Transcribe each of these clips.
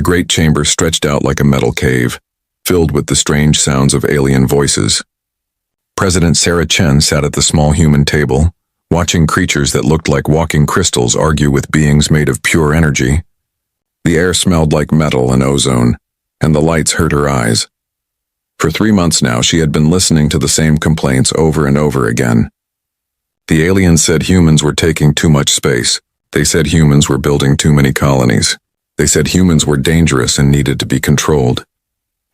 The great chamber stretched out like a metal cave, filled with the strange sounds of alien voices. President Sarah Chen sat at the small human table, watching creatures that looked like walking crystals argue with beings made of pure energy. The air smelled like metal and ozone, and the lights hurt her eyes. For 3 months now, she had been listening to the same complaints over and over again. The aliens said humans were taking too much space. They said humans were building too many colonies. They said humans were dangerous and needed to be controlled.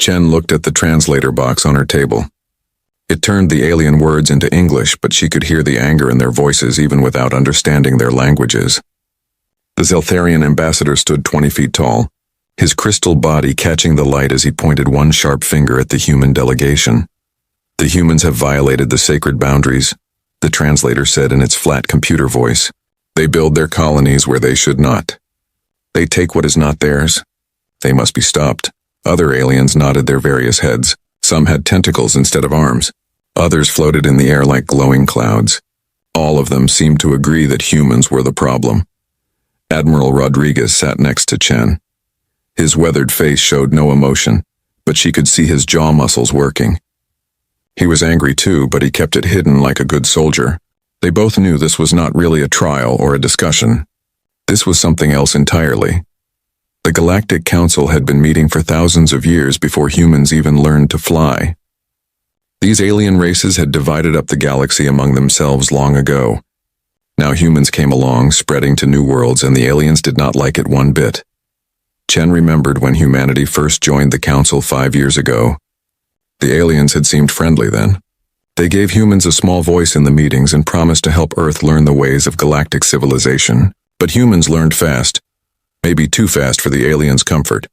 Chen looked at the translator box on her table. It turned the alien words into English, but she could hear the anger in their voices even without understanding their languages. The Zeltharian ambassador stood 20 feet tall, his crystal body catching the light as he pointed one sharp finger at the human delegation. The humans have violated the sacred boundaries, the translator said in its flat computer voice. They build their colonies where they should not. They take what is not theirs. They must be stopped. Other aliens nodded their various heads. Some had tentacles instead of arms. Others floated in the air like glowing clouds. All of them seemed to agree that humans were the problem. Admiral Rodriguez sat next to Chen. His weathered face showed no emotion, but she could see his jaw muscles working. He was angry too, but he kept it hidden like a good soldier. They both knew this was not really a trial or a discussion. This was something else entirely. The Galactic Council had been meeting for thousands of years before humans even learned to fly. These alien races had divided up the galaxy among themselves long ago. Now humans came along, spreading to new worlds, and the aliens did not like it one bit. Chen remembered when humanity first joined the Council 5 years ago. The aliens had seemed friendly then. They gave humans a small voice in the meetings and promised to help Earth learn the ways of galactic civilization. But humans learned fast. Maybe too fast for the aliens' comfort.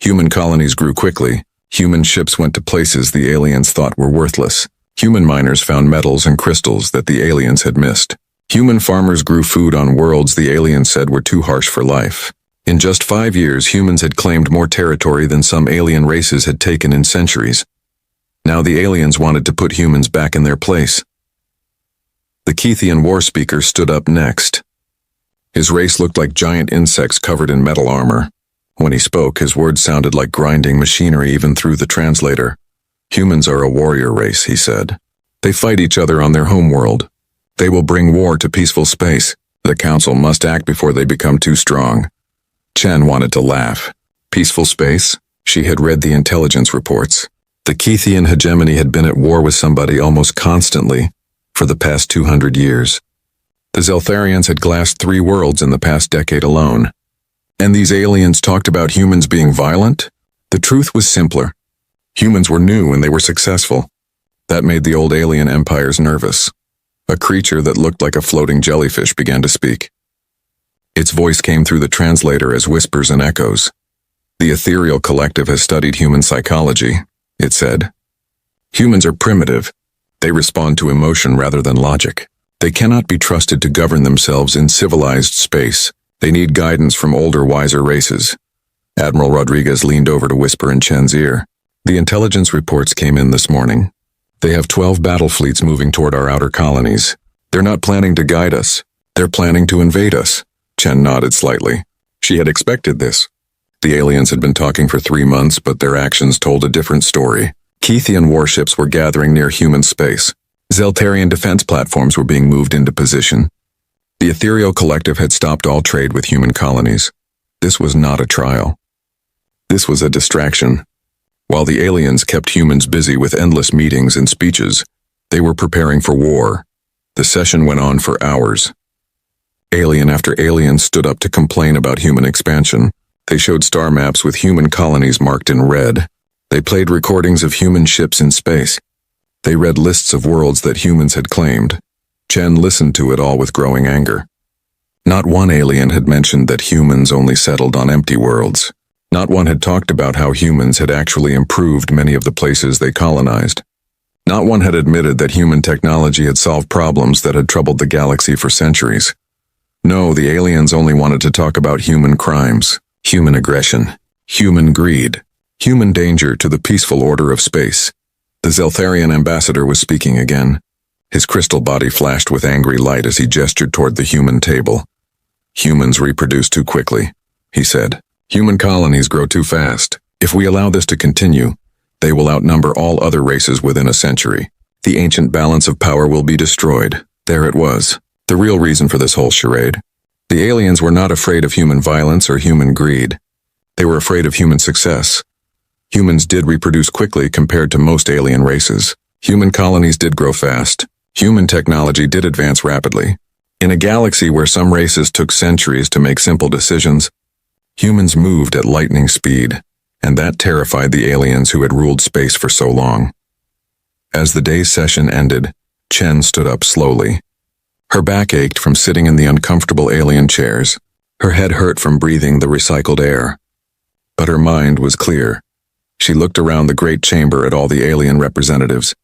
Human colonies grew quickly. Human ships went to places the aliens thought were worthless. Human miners found metals and crystals that the aliens had missed. Human farmers grew food on worlds the aliens said were too harsh for life. In just 5 years, humans had claimed more territory than some alien races had taken in centuries. Now the aliens wanted to put humans back in their place. The Keithian war speaker stood up next. His race looked like giant insects covered in metal armor. When he spoke, his words sounded like grinding machinery even through the translator. Humans are a warrior race, he said. They fight each other on their homeworld. They will bring war to peaceful space. The Council must act before they become too strong. Chen wanted to laugh. Peaceful space? She had read the intelligence reports. The Keithian hegemony had been at war with somebody almost constantly for the past 200 years. The Zeltharians had glassed 3 worlds in the past decade alone. And these aliens talked about humans being violent? The truth was simpler. Humans were new and they were successful. That made the old alien empires nervous. A creature that looked like a floating jellyfish began to speak. Its voice came through the translator as whispers and echoes. The ethereal collective has studied human psychology, it said. Humans are primitive. They respond to emotion rather than logic. They cannot be trusted to govern themselves in civilized space. They need guidance from older, wiser races. Admiral Rodriguez leaned over to whisper in Chen's ear. The intelligence reports came in this morning. They have 12 battle fleets moving toward our outer colonies. They're not planning to guide us. They're planning to invade us. Chen nodded slightly. She had expected this. The aliens had been talking for 3 months, but their actions told a different story. Keithian warships were gathering near human space. Zeltarian defense platforms were being moved into position. The ethereal collective had stopped all trade with human colonies. This was not a trial. This was a distraction. While the aliens kept humans busy with endless meetings and speeches, they were preparing for war. The session went on for hours. Alien after alien stood up to complain about human expansion. They showed star maps with human colonies marked in red. They played recordings of human ships in space. They read lists of worlds that humans had claimed. Chen listened to it all with growing anger. Not one alien had mentioned that humans only settled on empty worlds. Not one had talked about how humans had actually improved many of the places they colonized. Not one had admitted that human technology had solved problems that had troubled the galaxy for centuries. No, the aliens only wanted to talk about human crimes, human aggression, human greed, human danger to the peaceful order of space. The Zeltharian ambassador was speaking again. His crystal body flashed with angry light as he gestured toward the human table. Humans reproduce too quickly, he said. Human colonies grow too fast. If we allow this to continue, they will outnumber all other races within a century. The ancient balance of power will be destroyed. There it was. The real reason for this whole charade. The aliens were not afraid of human violence or human greed. They were afraid of human success. Humans did reproduce quickly compared to most alien races. Human colonies did grow fast. Human technology did advance rapidly. In a galaxy where some races took centuries to make simple decisions, humans moved at lightning speed, and that terrified the aliens who had ruled space for so long. As the day's session ended, Chen stood up slowly. Her back ached from sitting in the uncomfortable alien chairs. Her head hurt from breathing the recycled air. But her mind was clear. She looked around the great chamber at all the alien representatives.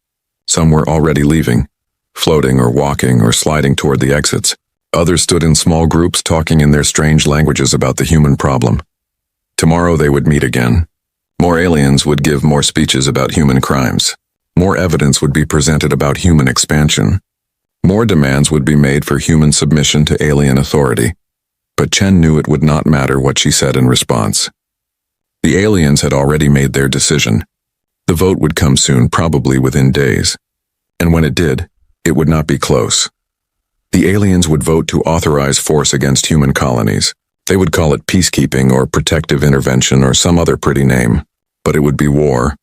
Some were already leaving, floating or walking or sliding toward the exits. Others stood in small groups talking in their strange languages about the human problem. Tomorrow they would meet again. More aliens would give more speeches about human crimes. More evidence would be presented about human expansion. More demands would be made for human submission to alien authority. But Chen knew it would not matter what she said in response. The aliens had already made their decision. The vote would come soon, probably within days. And when it did, it would not be close. The aliens would vote to authorize force against human colonies. They would call it peacekeeping or protective intervention or some other pretty name. But it would be war.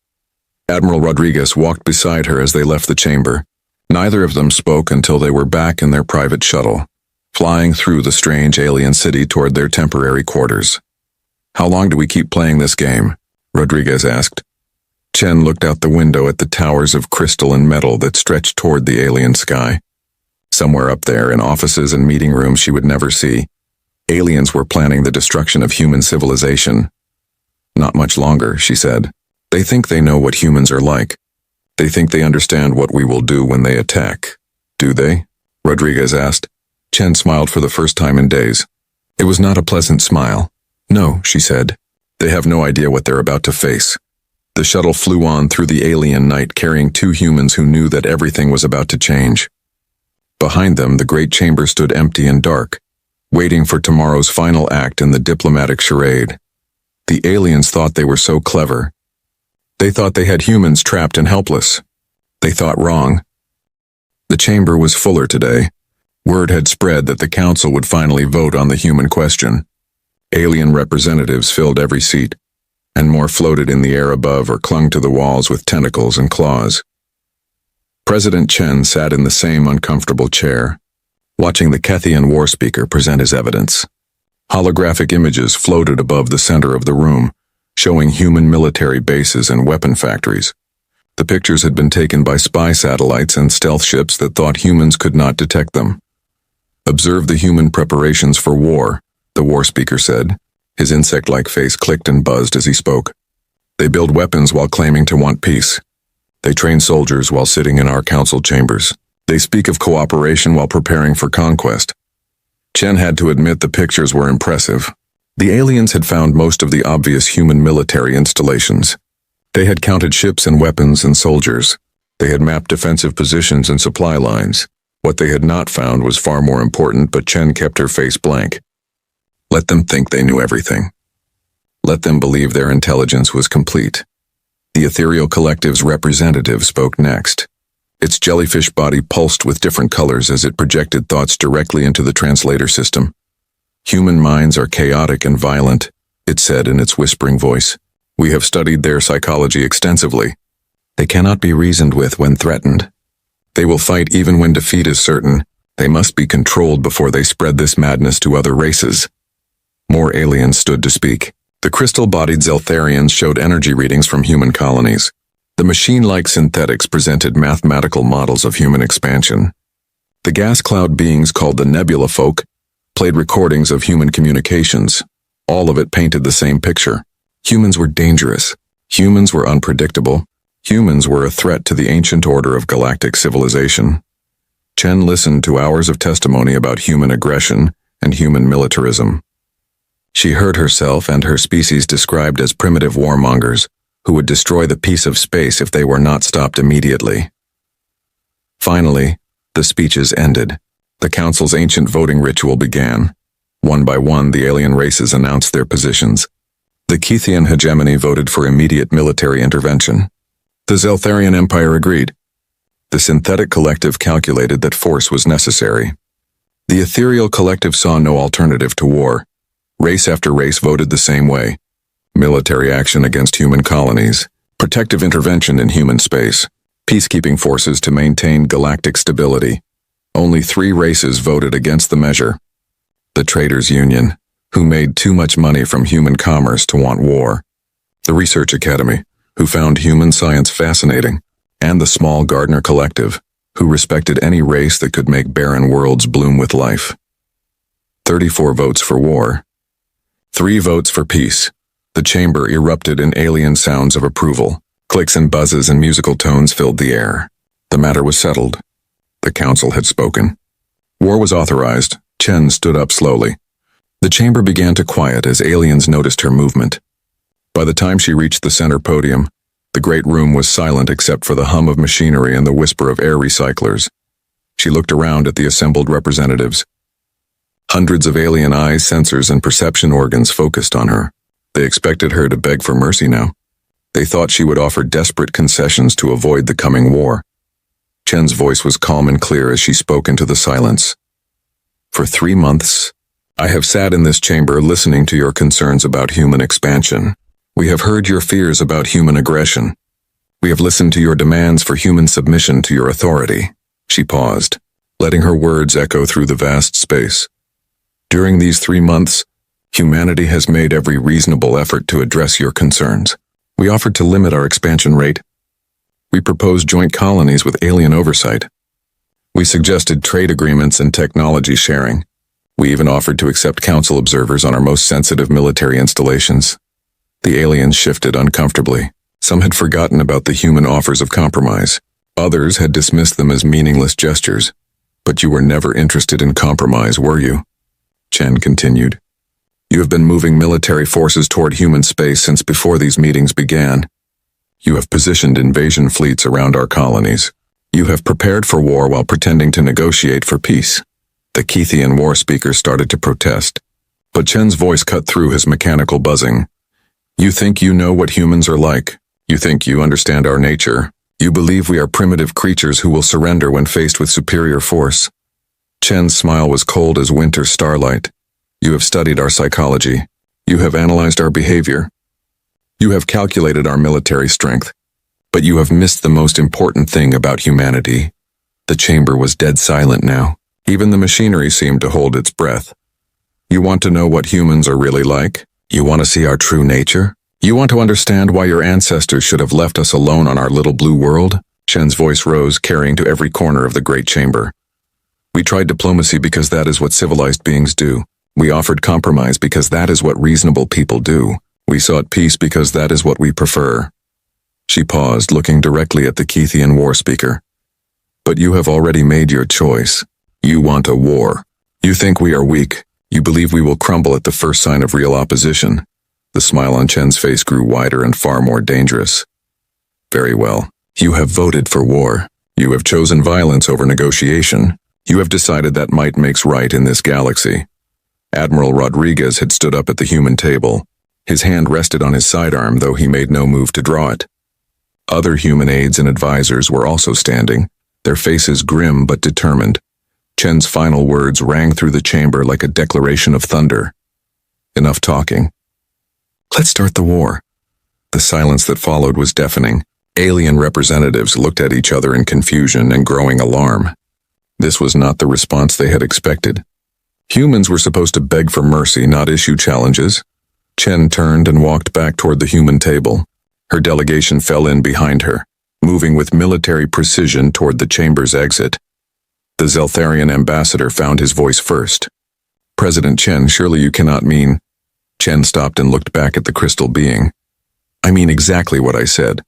Admiral Rodriguez walked beside her as they left the chamber. Neither of them spoke until they were back in their private shuttle, flying through the strange alien city toward their temporary quarters. "How long do we keep playing this game?" Rodriguez asked. Chen looked out the window at the towers of crystal and metal that stretched toward the alien sky. Somewhere up there, in offices and meeting rooms she would never see, aliens were planning the destruction of human civilization. "Not much longer," she said. "They think they know what humans are like. They think they understand what we will do when they attack." "Do they?" Rodriguez asked. Chen smiled for the first time in days. It was not a pleasant smile. "No," she said. "They have no idea what they're about to face." The shuttle flew on through the alien night, carrying two humans who knew that everything was about to change. Behind them, the great chamber stood empty and dark, waiting for tomorrow's final act in the diplomatic charade. The aliens thought they were so clever. They thought they had humans trapped and helpless. They thought wrong. The chamber was fuller today. Word had spread that the council would finally vote on the human question. Alien representatives filled every seat, and more floated in the air above or clung to the walls with tentacles and claws. President Chen sat in the same uncomfortable chair, watching the Kethian war speaker present his evidence. Holographic images floated above the center of the room, showing human military bases and weapon factories. The pictures had been taken by spy satellites and stealth ships that thought humans could not detect them. "Observe the human preparations for war," the war speaker said. His insect-like face clicked and buzzed as he spoke. "They build weapons while claiming to want peace. They train soldiers while sitting in our council chambers. They speak of cooperation while preparing for conquest." Chen had to admit the pictures were impressive. The aliens had found most of the obvious human military installations. They had counted ships and weapons and soldiers. They had mapped defensive positions and supply lines. What they had not found was far more important, but Chen kept her face blank. Let them think they knew everything. Let them believe their intelligence was complete. The ethereal collective's representative spoke next. Its jellyfish body pulsed with different colors as it projected thoughts directly into the translator system. "Human minds are chaotic and violent," it said in its whispering voice. "We have studied their psychology extensively. They cannot be reasoned with when threatened. They will fight even when defeat is certain. They must be controlled before they spread this madness to other races." More aliens stood to speak. The crystal-bodied Zeltharians showed energy readings from human colonies. The machine-like synthetics presented mathematical models of human expansion. The gas cloud beings called the Nebula Folk played recordings of human communications. All of it painted the same picture. Humans were dangerous. Humans were unpredictable. Humans were a threat to the ancient order of galactic civilization. Chen listened to hours of testimony about human aggression and human militarism. She heard herself and her species described as primitive warmongers who would destroy the peace of space if they were not stopped immediately. Finally, the speeches ended. The council's ancient voting ritual began. One by one, the alien races announced their positions. The Keithian hegemony voted for immediate military intervention. The Zeltharian Empire agreed. The synthetic collective calculated that force was necessary. The ethereal collective saw no alternative to war. Race after race voted the same way. Military action against human colonies, protective intervention in human space, peacekeeping forces to maintain galactic stability. Only 3 races voted against the measure. The Traders Union, who made too much money from human commerce to want war. The Research Academy, who found human science fascinating. And the small Gardner Collective, who respected any race that could make barren worlds bloom with life. 34 votes for war. 3 votes for peace. The chamber erupted in alien sounds of approval. Clicks and buzzes and musical tones filled the air. The matter was settled. The council had spoken. War was authorized. Chen stood up slowly. The chamber began to quiet as aliens noticed her movement. By the time she reached the center podium, the great room was silent except for the hum of machinery and the whisper of air recyclers. She looked around at the assembled representatives. Hundreds of alien eyes, sensors, and perception organs focused on her. They expected her to beg for mercy now. They thought she would offer desperate concessions to avoid the coming war. Chen's voice was calm and clear as she spoke into the silence. For 3 months, I have sat in this chamber listening to your concerns about human expansion. We have heard your fears about human aggression. We have listened to your demands for human submission to your authority. She paused, letting her words echo through the vast space. During these 3 months, humanity has made every reasonable effort to address your concerns. We offered to limit our expansion rate. We proposed joint colonies with alien oversight. We suggested trade agreements and technology sharing. We even offered to accept council observers on our most sensitive military installations. The aliens shifted uncomfortably. Some had forgotten about the human offers of compromise. Others had dismissed them as meaningless gestures. But you were never interested in compromise, were you? Chen continued. You have been moving military forces toward human space since before these meetings began. You have positioned invasion fleets around our colonies. You have prepared for war while pretending to negotiate for peace. The Keithian war speaker started to protest. But Chen's voice cut through his mechanical buzzing. You think you know what humans are like. You think you understand our nature. You believe we are primitive creatures who will surrender when faced with superior force. Chen's smile was cold as winter starlight. You have studied our psychology. You have analyzed our behavior. You have calculated our military strength. But you have missed the most important thing about humanity. The chamber was dead silent now. Even the machinery seemed to hold its breath. You want to know what humans are really like? You want to see our true nature? You want to understand why your ancestors should have left us alone on our little blue world? Chen's voice rose, carrying to every corner of the great chamber. We tried diplomacy because that is what civilized beings do. We offered compromise because that is what reasonable people do. We sought peace because that is what we prefer. She paused, looking directly at the Keithian war speaker. But you have already made your choice. You want a war. You think we are weak. You believe we will crumble at the first sign of real opposition. The smile on Chen's face grew wider and far more dangerous. Very well. You have voted for war. You have chosen violence over negotiation. You have decided that might makes right in this galaxy. Admiral Rodriguez had stood up at the human table. His hand rested on his sidearm, though he made no move to draw it. Other human aides and advisors were also standing, their faces grim but determined. Chen's final words rang through the chamber like a declaration of thunder. Enough talking. Let's start the war. The silence that followed was deafening. Alien representatives looked at each other in confusion and growing alarm. This was not the response they had expected. Humans were supposed to beg for mercy, not issue challenges. Chen turned and walked back toward the human table. Her delegation fell in behind her, moving with military precision toward the chamber's exit. The Zeltharian ambassador found his voice first. President Chen, surely you cannot mean... Chen stopped and looked back at the crystal being. I mean exactly what I said.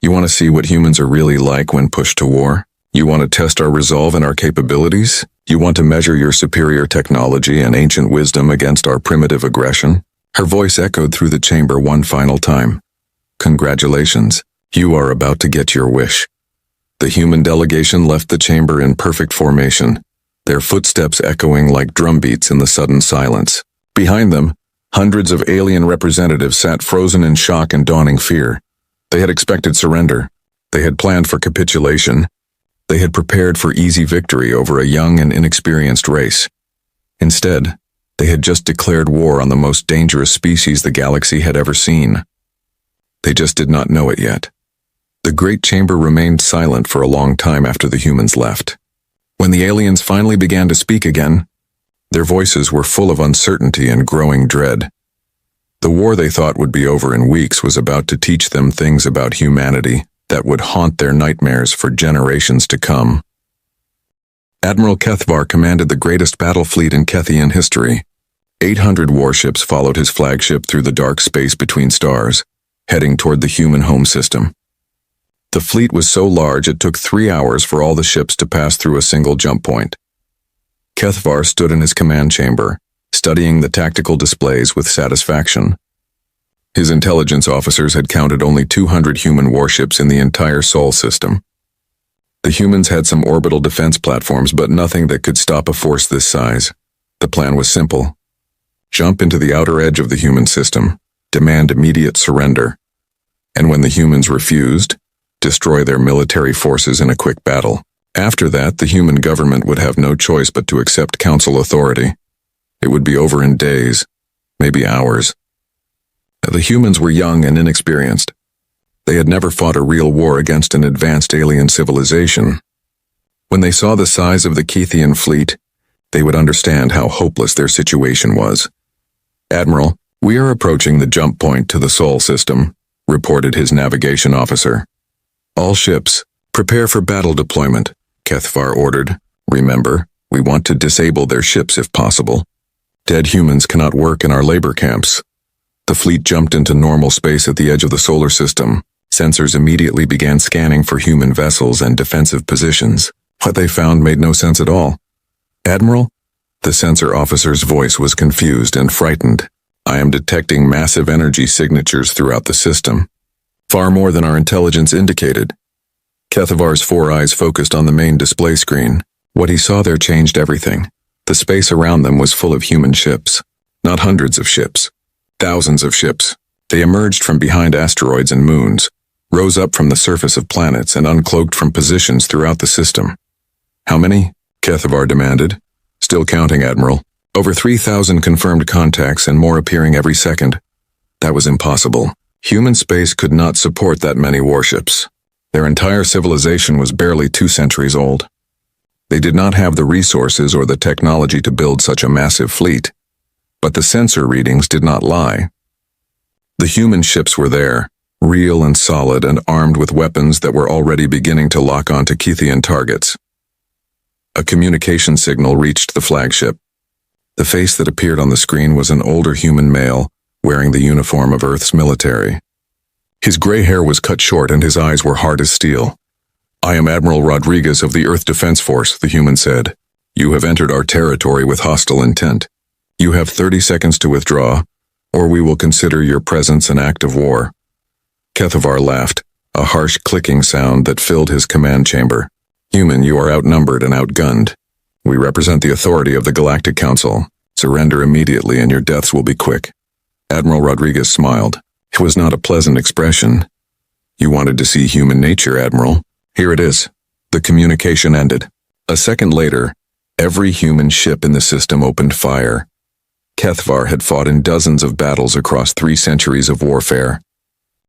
You want to see what humans are really like when pushed to war? You want to test our resolve and our capabilities? You want to measure your superior technology and ancient wisdom against our primitive aggression? Her voice echoed through the chamber one final time. Congratulations. You are about to get your wish. The human delegation left the chamber in perfect formation, their footsteps echoing like drumbeats in the sudden silence. Behind them, Hundreds of alien representatives sat frozen in shock and dawning fear. They had expected surrender. They had planned for capitulation. They had prepared for easy victory over a young and inexperienced race. Instead, they had just declared war on the most dangerous species the galaxy had ever seen. They just did not know it yet. The great chamber remained silent for a long time after the humans left. When the aliens finally began to speak again, their voices were full of uncertainty and growing dread. The war they thought would be over in weeks was about to teach them things about humanity that would haunt their nightmares for generations to come. Admiral Kethvar commanded the greatest battle fleet in Kethian history. 800 warships followed his flagship through the dark space between stars, heading toward the human home system. The fleet was so large it took 3 hours for all the ships to pass through a single jump point. Kethvar stood in his command chamber, studying the tactical displays with satisfaction. His intelligence officers had counted only 200 human warships in the entire Sol system. The humans had some orbital defense platforms, but nothing that could stop a force this size. The plan was simple. Jump into the outer edge of the human system, demand immediate surrender, and when the humans refused, destroy their military forces in a quick battle. After that, the human government would have no choice but to accept council authority. It would be over in days, maybe hours. The humans were young and inexperienced. They had never fought a real war against an advanced alien civilization. When they saw the size of the Kethian fleet, they would understand how hopeless their situation was. "Admiral, we are approaching the jump point to the Sol system," reported his navigation officer. "All ships, prepare for battle deployment," Kethvar ordered. "Remember, we want to disable their ships if possible. Dead humans cannot work in our labor camps." The fleet jumped into normal space at the edge of the solar system. Sensors immediately began scanning for human vessels and defensive positions. What they found made no sense at all. "Admiral?" The sensor officer's voice was confused and frightened. "I am detecting massive energy signatures throughout the system. Far more than our intelligence indicated." Kethvar's 4 eyes focused on the main display screen. What he saw there changed everything. The space around them was full of human ships. Not hundreds of ships. Thousands of ships. They emerged from behind asteroids and moons, rose up from the surface of planets, and uncloaked from positions throughout the system. "How many?" Kethvar demanded. "Still counting, Admiral. Over 3,000 confirmed contacts and more appearing every second." That was impossible. Human space could not support that many warships. Their entire civilization was barely 2 centuries old. They did not have the resources or the technology to build such a massive fleet. But the sensor readings did not lie. The human ships were there, real and solid and armed with weapons that were already beginning to lock onto Kethian targets. A communication signal reached the flagship. The face that appeared on the screen was an older human male, wearing the uniform of Earth's military. His gray hair was cut short and his eyes were hard as steel. "I am Admiral Rodriguez of the Earth Defense Force," the human said. "You have entered our territory with hostile intent. You have 30 seconds to withdraw, or we will consider your presence an act of war." Kethvar laughed, a harsh clicking sound that filled his command chamber. "Human, you are outnumbered and outgunned. We represent the authority of the Galactic Council. Surrender immediately and your deaths will be quick." Admiral Rodriguez smiled. It was not a pleasant expression. "You wanted to see human nature, Admiral. Here it is." The communication ended. A second later, every human ship in the system opened fire. Kethvar had fought in dozens of battles across 3 centuries of warfare.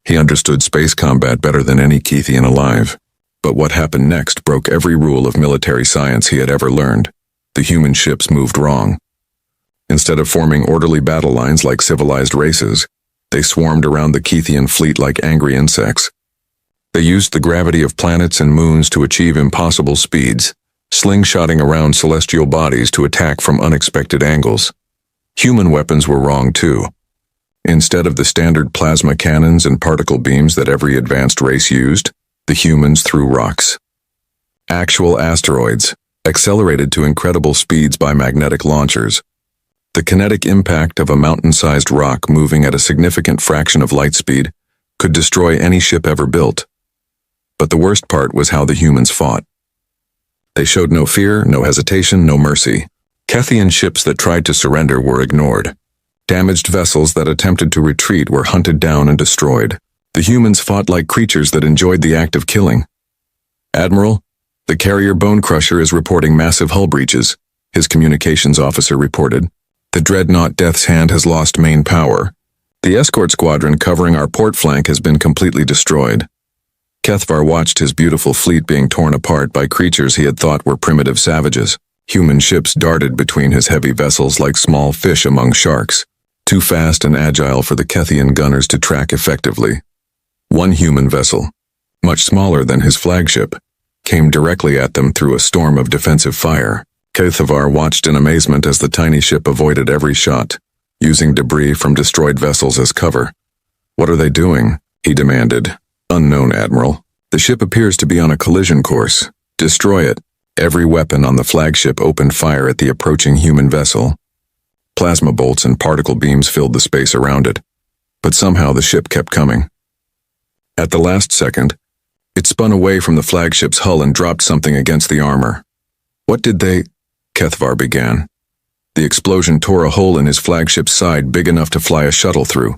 He understood space combat better than any Kethian alive. But what happened next broke every rule of military science he had ever learned. The human ships moved wrong. Instead of forming orderly battle lines like civilized races, they swarmed around the Kethian fleet like angry insects. They used the gravity of planets and moons to achieve impossible speeds, slingshotting around celestial bodies to attack from unexpected angles. Human weapons were wrong too. Instead of the standard plasma cannons and particle beams that every advanced race used, the humans threw rocks. Actual asteroids, accelerated to incredible speeds by magnetic launchers. The kinetic impact of a mountain-sized rock moving at a significant fraction of light speed could destroy any ship ever built. But the worst part was how the humans fought. They showed no fear, no hesitation, no mercy. Kethian ships that tried to surrender were ignored. Damaged vessels that attempted to retreat were hunted down and destroyed. The humans fought like creatures that enjoyed the act of killing. "Admiral, the carrier Bone Crusher is reporting massive hull breaches," his communications officer reported. "The dreadnought Death's Hand has lost main power. The escort squadron covering our port flank has been completely destroyed." Kethvar watched his beautiful fleet being torn apart by creatures he had thought were primitive savages. Human ships darted between his heavy vessels like small fish among sharks, too fast and agile for the Kethian gunners to track effectively. One human vessel, much smaller than his flagship, came directly at them through a storm of defensive fire. Kethvar watched in amazement as the tiny ship avoided every shot, using debris from destroyed vessels as cover. "What are they doing?" he demanded. "Unknown, Admiral. The ship appears to be on a collision course. Destroy it." Every weapon on the flagship opened fire at the approaching human vessel. Plasma bolts and particle beams filled the space around it, but somehow the ship kept coming. At the last second, it spun away from the flagship's hull and dropped something against the armor. "What did they—" Kethvar began. The explosion tore a hole in his flagship's side big enough to fly a shuttle through.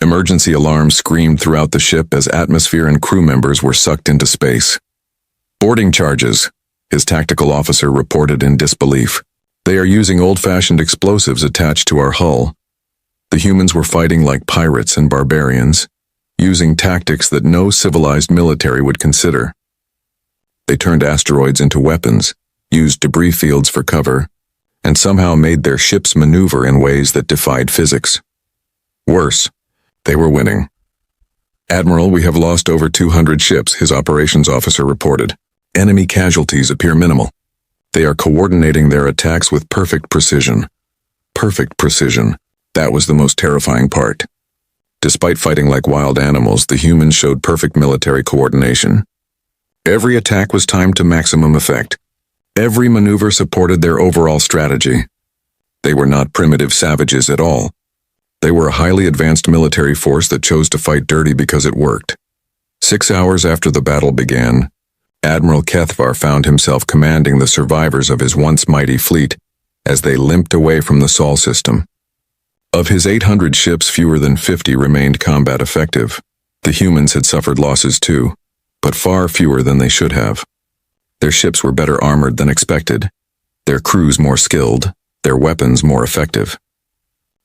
Emergency alarms screamed throughout the ship as atmosphere and crew members were sucked into space. "Boarding charges," his tactical officer reported in disbelief. "They are using old-fashioned explosives attached to our hull." The humans were fighting like pirates and barbarians, using tactics that no civilized military would consider. They turned asteroids into weapons, used debris fields for cover, and somehow made their ships maneuver in ways that defied physics. Worse, they were winning. "Admiral, we have lost over 200 ships," his operations officer reported. "Enemy casualties appear minimal. They are coordinating their attacks with perfect precision." Perfect precision. That was the most terrifying part. Despite fighting like wild animals, the humans showed perfect military coordination. Every attack was timed to maximum effect. Every maneuver supported their overall strategy. They were not primitive savages at all. They were a highly advanced military force that chose to fight dirty because it worked. 6 hours after the battle began, Admiral Kethvar found himself commanding the survivors of his once mighty fleet as they limped away from the Sol system. Of his 800 ships, fewer than 50 remained combat effective. The humans had suffered losses too, but far fewer than they should have. Their ships were better armored than expected, their crews more skilled, their weapons more effective.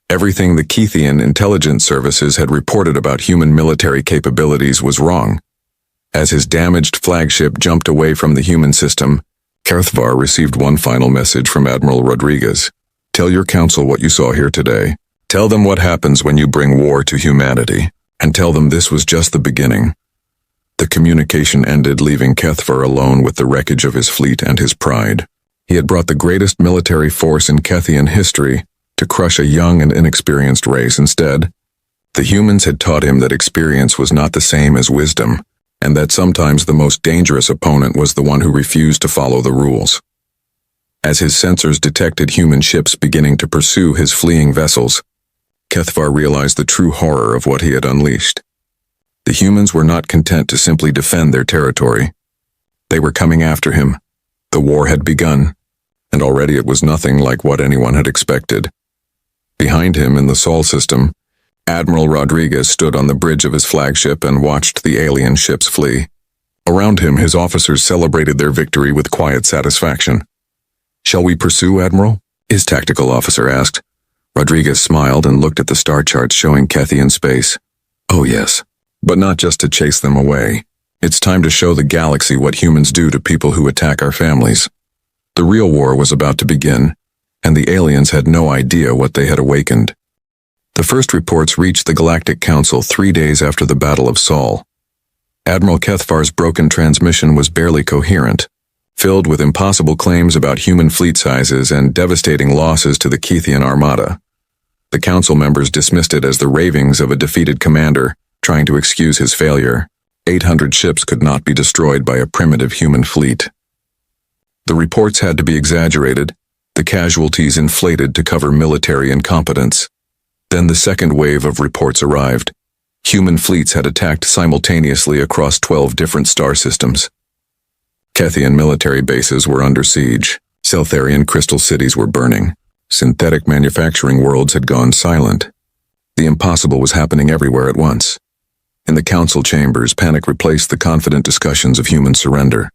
Everything the Kethian intelligence services had reported about human military capabilities was wrong. As his damaged flagship jumped away from the human system, Kethvar received one final message from Admiral Rodriguez. "Tell your council what you saw here today. Tell them what happens when you bring war to humanity, and tell them this was just the beginning." The communication ended, leaving Kethvar alone with the wreckage of his fleet and his pride. He had brought the greatest military force in Kethian history to crush a young and inexperienced race instead. The humans had taught him that experience was not the same as wisdom, and that sometimes the most dangerous opponent was the one who refused to follow the rules. As his sensors detected human ships beginning to pursue his fleeing vessels, Kethvar realized the true horror of what he had unleashed. The humans were not content to simply defend their territory. They were coming after him. The war had begun, and already it was nothing like what anyone had expected. Behind him in the Sol system, Admiral Rodriguez stood on the bridge of his flagship and watched the alien ships flee. Around him, his officers celebrated their victory with quiet satisfaction. "Shall we pursue, Admiral?" his tactical officer asked. Rodriguez smiled and looked at the star charts showing Kethian space. "Oh yes, but not just to chase them away. It's time to show the galaxy what humans do to people who attack our families." The real war was about to begin, and the aliens had no idea what they had awakened. The first reports reached the Galactic Council 3 days after the Battle of Sol. Admiral Kethvar's broken transmission was barely coherent, filled with impossible claims about human fleet sizes and devastating losses to the Kethian armada. The council members dismissed it as the ravings of a defeated commander trying to excuse his failure. 800 ships could not be destroyed by a primitive human fleet. The reports had to be exaggerated, the casualties inflated to cover military incompetence. Then the second wave of reports arrived. Human fleets had attacked simultaneously across 12 different star systems. Kethian military bases were under siege. Seltharian crystal cities were burning. Synthetic manufacturing worlds had gone silent. The impossible was happening everywhere at once. In the council chambers, panic replaced the confident discussions of human surrender.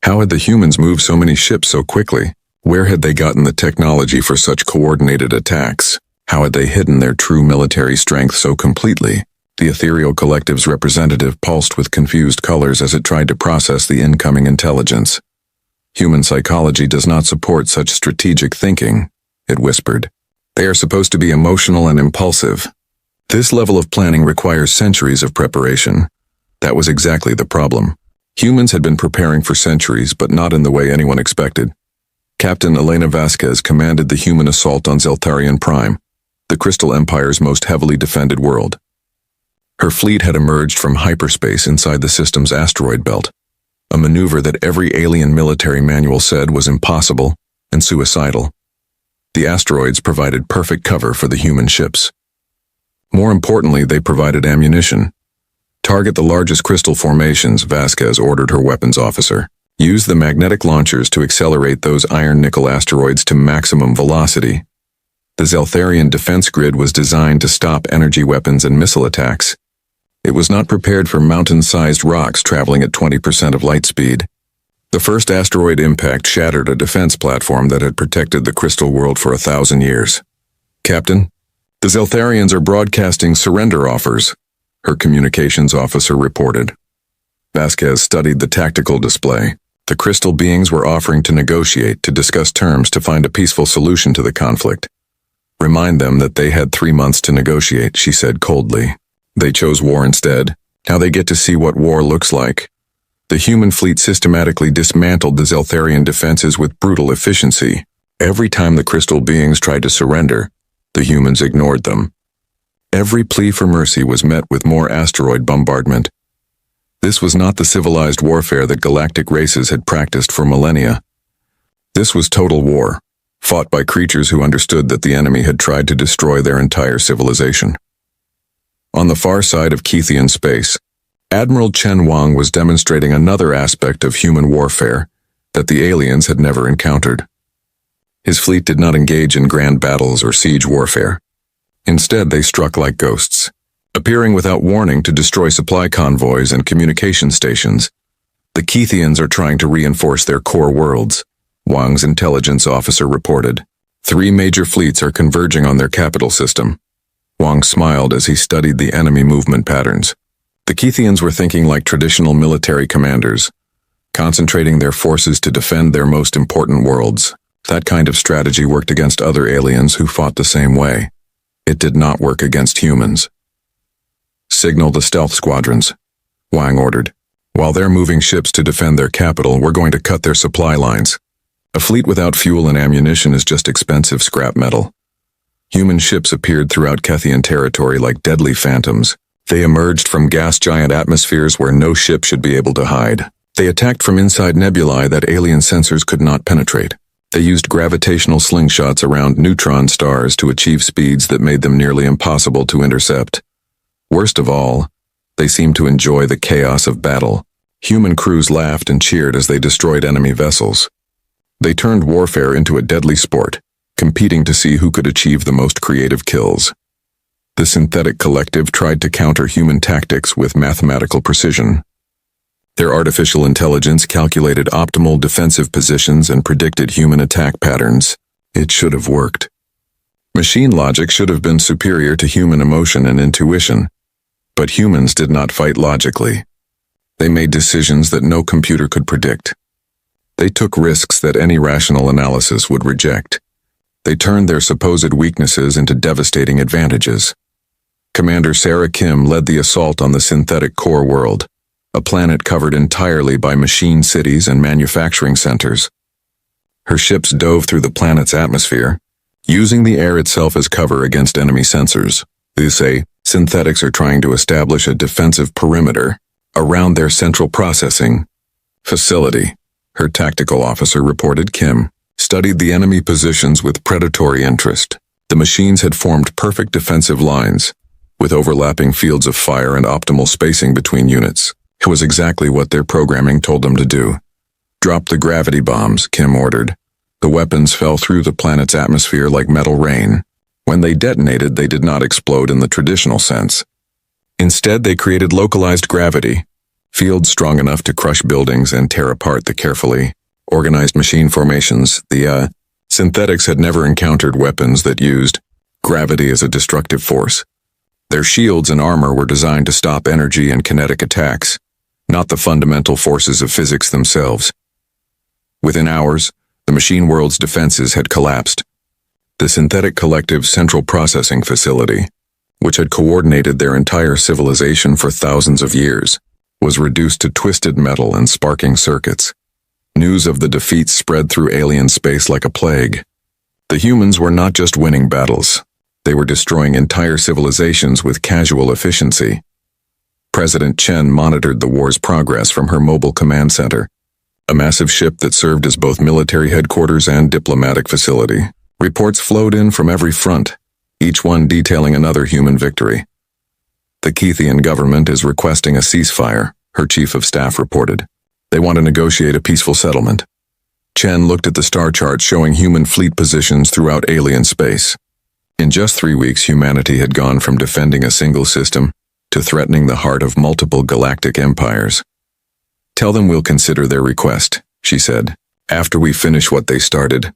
How had the humans moved so many ships so quickly? Where had they gotten the technology for such coordinated attacks? How had they hidden their true military strength so completely? The ethereal collective's representative pulsed with confused colors as it tried to process the incoming intelligence. Human psychology does not support such strategic thinking, it whispered. They are supposed to be emotional and impulsive. This level of planning requires centuries of preparation. That was exactly the problem. Humans had been preparing for centuries, but not in the way anyone expected. Captain Elena Vasquez commanded the human assault on Zeltharian Prime, the Crystal Empire's most heavily defended world. Her fleet had emerged from hyperspace inside the system's asteroid belt, a maneuver that every alien military manual said was impossible and suicidal. The asteroids provided perfect cover for the human ships. More importantly, they provided ammunition. Target the largest crystal formations, Vasquez ordered her weapons officer. Use the magnetic launchers to accelerate those iron-nickel asteroids to maximum velocity. The Zeltharian defense grid was designed to stop energy weapons and missile attacks. It was not prepared for mountain-sized rocks traveling at 20% of light speed. The first asteroid impact shattered a defense platform that had protected the crystal world for 1,000 years. Captain, the Zeltharians are broadcasting surrender offers, her communications officer reported. Vasquez studied the tactical display. The crystal beings were offering to negotiate, to discuss terms, to find a peaceful solution to the conflict. Remind them that they had 3 months to negotiate, she said coldly. They chose war instead. Now they get to see what war looks like. The human fleet systematically dismantled the Zeltharian defenses with brutal efficiency. Every time the crystal beings tried to surrender, the humans ignored them. Every plea for mercy was met with more asteroid bombardment. This was not the civilized warfare that galactic races had practiced for millennia. This was total war, fought by creatures who understood that the enemy had tried to destroy their entire civilization. On the far side of Keithian space, Admiral Chen Wang was demonstrating another aspect of human warfare that the aliens had never encountered. His fleet did not engage in grand battles or siege warfare. Instead, they struck like ghosts, appearing without warning to destroy supply convoys and communication stations. The Keithians are trying to reinforce their core worlds, Wang's intelligence officer reported. 3 major fleets are converging on their capital system. Wang smiled as he studied the enemy movement patterns. The Keithians were thinking like traditional military commanders, concentrating their forces to defend their most important worlds. That kind of strategy worked against other aliens who fought the same way. It did not work against humans. Signal the stealth squadrons, Wang ordered. While they're moving ships to defend their capital, we're going to cut their supply lines. A fleet without fuel and ammunition is just expensive scrap metal. Human ships appeared throughout Kethian territory like deadly phantoms. They emerged from gas giant atmospheres where no ship should be able to hide. They attacked from inside nebulae that alien sensors could not penetrate. They used gravitational slingshots around neutron stars to achieve speeds that made them nearly impossible to intercept. Worst of all, they seemed to enjoy the chaos of battle. Human crews laughed and cheered as they destroyed enemy vessels. They turned warfare into a deadly sport, competing to see who could achieve the most creative kills. The synthetic collective tried to counter human tactics with mathematical precision. Their artificial intelligence calculated optimal defensive positions and predicted human attack patterns. It should have worked. Machine logic should have been superior to human emotion and intuition, but humans did not fight logically. They made decisions that no computer could predict. They took risks that any rational analysis would reject. They turned their supposed weaknesses into devastating advantages. Commander Sarah Kim led the assault on the synthetic core world, a planet covered entirely by machine cities and manufacturing centers. Her ships dove through the planet's atmosphere, using the air itself as cover against enemy sensors. They say synthetics are trying to establish a defensive perimeter around their central processing facility, her tactical officer reported. Kim studied the enemy positions with predatory interest. The machines had formed perfect defensive lines, with overlapping fields of fire and optimal spacing between units. It was exactly what their programming told them to do. Drop the gravity bombs, Kim ordered. The weapons fell through the planet's atmosphere like metal rain. When they detonated, they did not explode in the traditional sense. Instead, they created localized gravity, fields strong enough to crush buildings and tear apart the carefully organized machine formations. The synthetics had never encountered weapons that used gravity as a destructive force. Their shields and armor were designed to stop energy and kinetic attacks, not the fundamental forces of physics themselves. Within hours, the machine world's defenses had collapsed. The synthetic collective's central processing facility, which had coordinated their entire civilization for thousands of years, was reduced to twisted metal and sparking circuits. News of the defeat spread through alien space like a plague. The humans were not just winning battles. They were destroying entire civilizations with casual efficiency. President Chen monitored the war's progress from her mobile command center, a massive ship that served as both military headquarters and diplomatic facility. Reports flowed in from every front, each one detailing another human victory. The Keithian government is requesting a ceasefire, her chief of staff reported. They want to negotiate a peaceful settlement. Chen looked at the star chart showing human fleet positions throughout alien space. In just 3 weeks, humanity had gone from defending a single system to threatening the heart of multiple galactic empires. "Tell them we'll consider their request," she said, "after we finish what they started."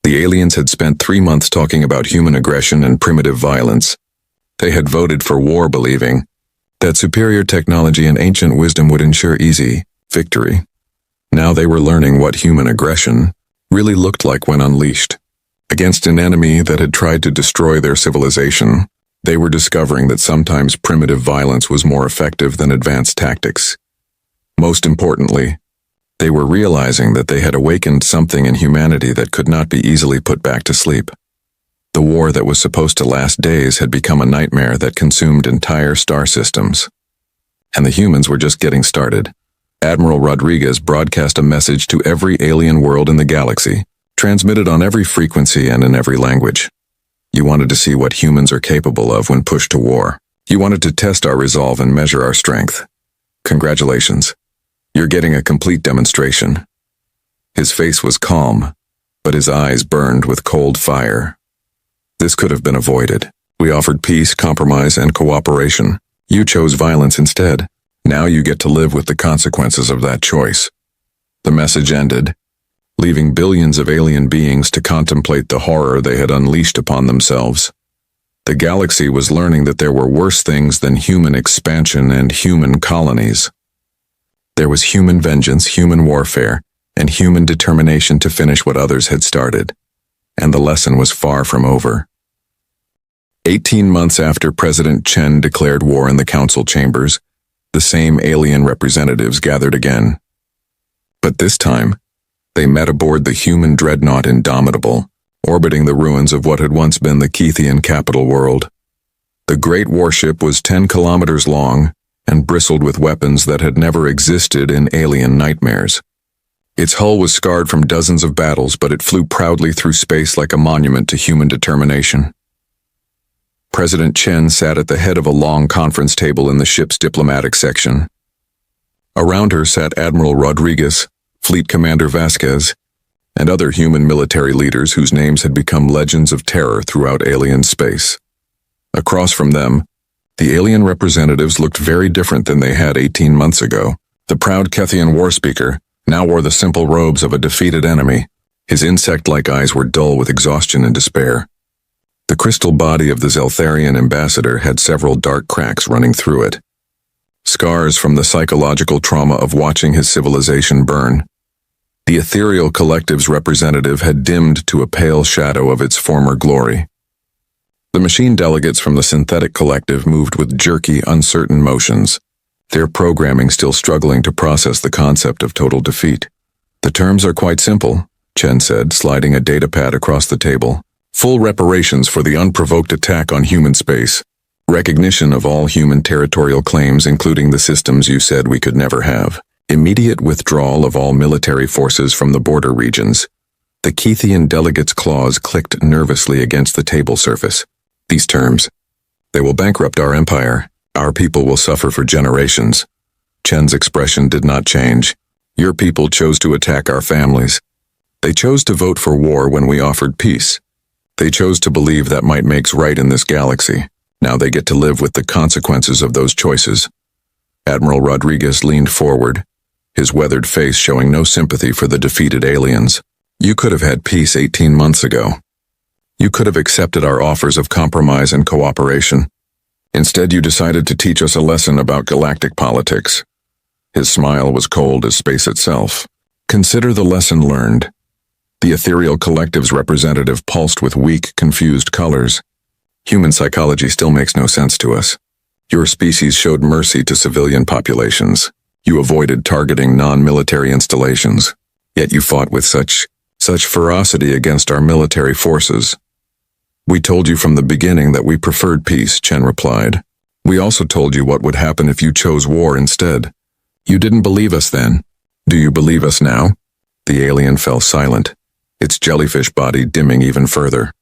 The aliens had spent 3 months talking about human aggression and primitive violence. They had voted for war, believing that superior technology and ancient wisdom would ensure easy victory. Now they were learning what human aggression really looked like when unleashed. Against an enemy that had tried to destroy their civilization, they were discovering that sometimes primitive violence was more effective than advanced tactics. Most importantly, they were realizing that they had awakened something in humanity that could not be easily put back to sleep. The war that was supposed to last days had become a nightmare that consumed entire star systems. And the humans were just getting started. Admiral Rodriguez broadcast a message to every alien world in the galaxy, transmitted on every frequency and in every language. You wanted to see what humans are capable of when pushed to war. You wanted to test our resolve and measure our strength. Congratulations. You're getting a complete demonstration. His face was calm, but his eyes burned with cold fire. This could have been avoided. We offered peace, compromise, and cooperation. You chose violence instead. Now you get to live with the consequences of that choice. The message ended, leaving billions of alien beings to contemplate the horror they had unleashed upon themselves. The galaxy was learning that there were worse things than human expansion and human colonies. There was human vengeance, human warfare, and human determination to finish what others had started. And the lesson was far from over. 18 months after President Chen declared war in the council chambers, the same alien representatives gathered again. But this time, they met aboard the human dreadnought Indomitable, orbiting the ruins of what had once been the Keithian capital world. The great warship was 10 kilometers long and bristled with weapons that had never existed in alien nightmares. Its hull was scarred from dozens of battles, but it flew proudly through space like a monument to human determination. President Chen sat at the head of a long conference table in the ship's diplomatic section. Around her sat Admiral Rodriguez, Fleet Commander Vasquez, and other human military leaders whose names had become legends of terror throughout alien space. Across from them, the alien representatives looked very different than they had 18 months ago. The proud Keithian war speaker now wore the simple robes of a defeated enemy. His insect-like eyes were dull with exhaustion and despair. The crystal body of the Zeltharian ambassador had several dark cracks running through it, scars from the psychological trauma of watching his civilization burn. The ethereal collective's representative had dimmed to a pale shadow of its former glory. The machine delegates from the synthetic collective moved with jerky, uncertain motions, their programming still struggling to process the concept of total defeat. "The terms are quite simple," Chen said, sliding a datapad across the table. "Full reparations for the unprovoked attack on human space. Recognition of all human territorial claims, including the systems you said we could never have. Immediate withdrawal of all military forces from the border regions." The Keithian delegate's claws clicked nervously against the table surface. "These terms. They will bankrupt our empire. Our people will suffer for generations." Chen's expression did not change. "Your people chose to attack our families. They chose to vote for war when we offered peace. They chose to believe that might makes right in this galaxy. Now they get to live with the consequences of those choices. Admiral Rodriguez leaned forward, his weathered face showing no sympathy for the defeated aliens. You could have had peace 18 months ago. You could have accepted our offers of compromise and cooperation. Instead, you decided to teach us a lesson about galactic politics. His smile was cold as space itself. Consider the lesson learned. The ethereal collective's representative pulsed with weak, confused colors. Human psychology still makes no sense to us. Your species showed mercy to civilian populations. You avoided targeting non-military installations. Yet you fought with such ferocity against our military forces. We told you from the beginning that we preferred peace, Chen replied. We also told you what would happen if you chose war instead. You didn't believe us then. Do you believe us now? The alien fell silent, its jellyfish body dimming even further.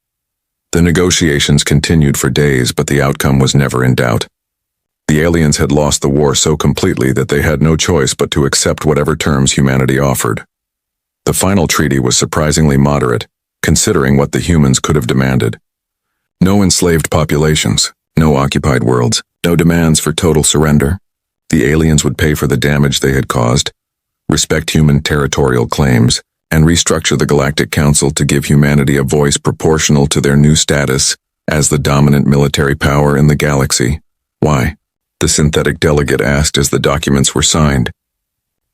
The negotiations continued for days, but the outcome was never in doubt. The aliens had lost the war so completely that they had no choice but to accept whatever terms humanity offered. The final treaty was surprisingly moderate, considering what the humans could have demanded. No enslaved populations, no occupied worlds, no demands for total surrender. The aliens would pay for the damage they had caused, respect human territorial claims, and restructure the Galactic Council to give humanity a voice proportional to their new status as the dominant military power in the galaxy. Why? The synthetic delegate asked as the documents were signed.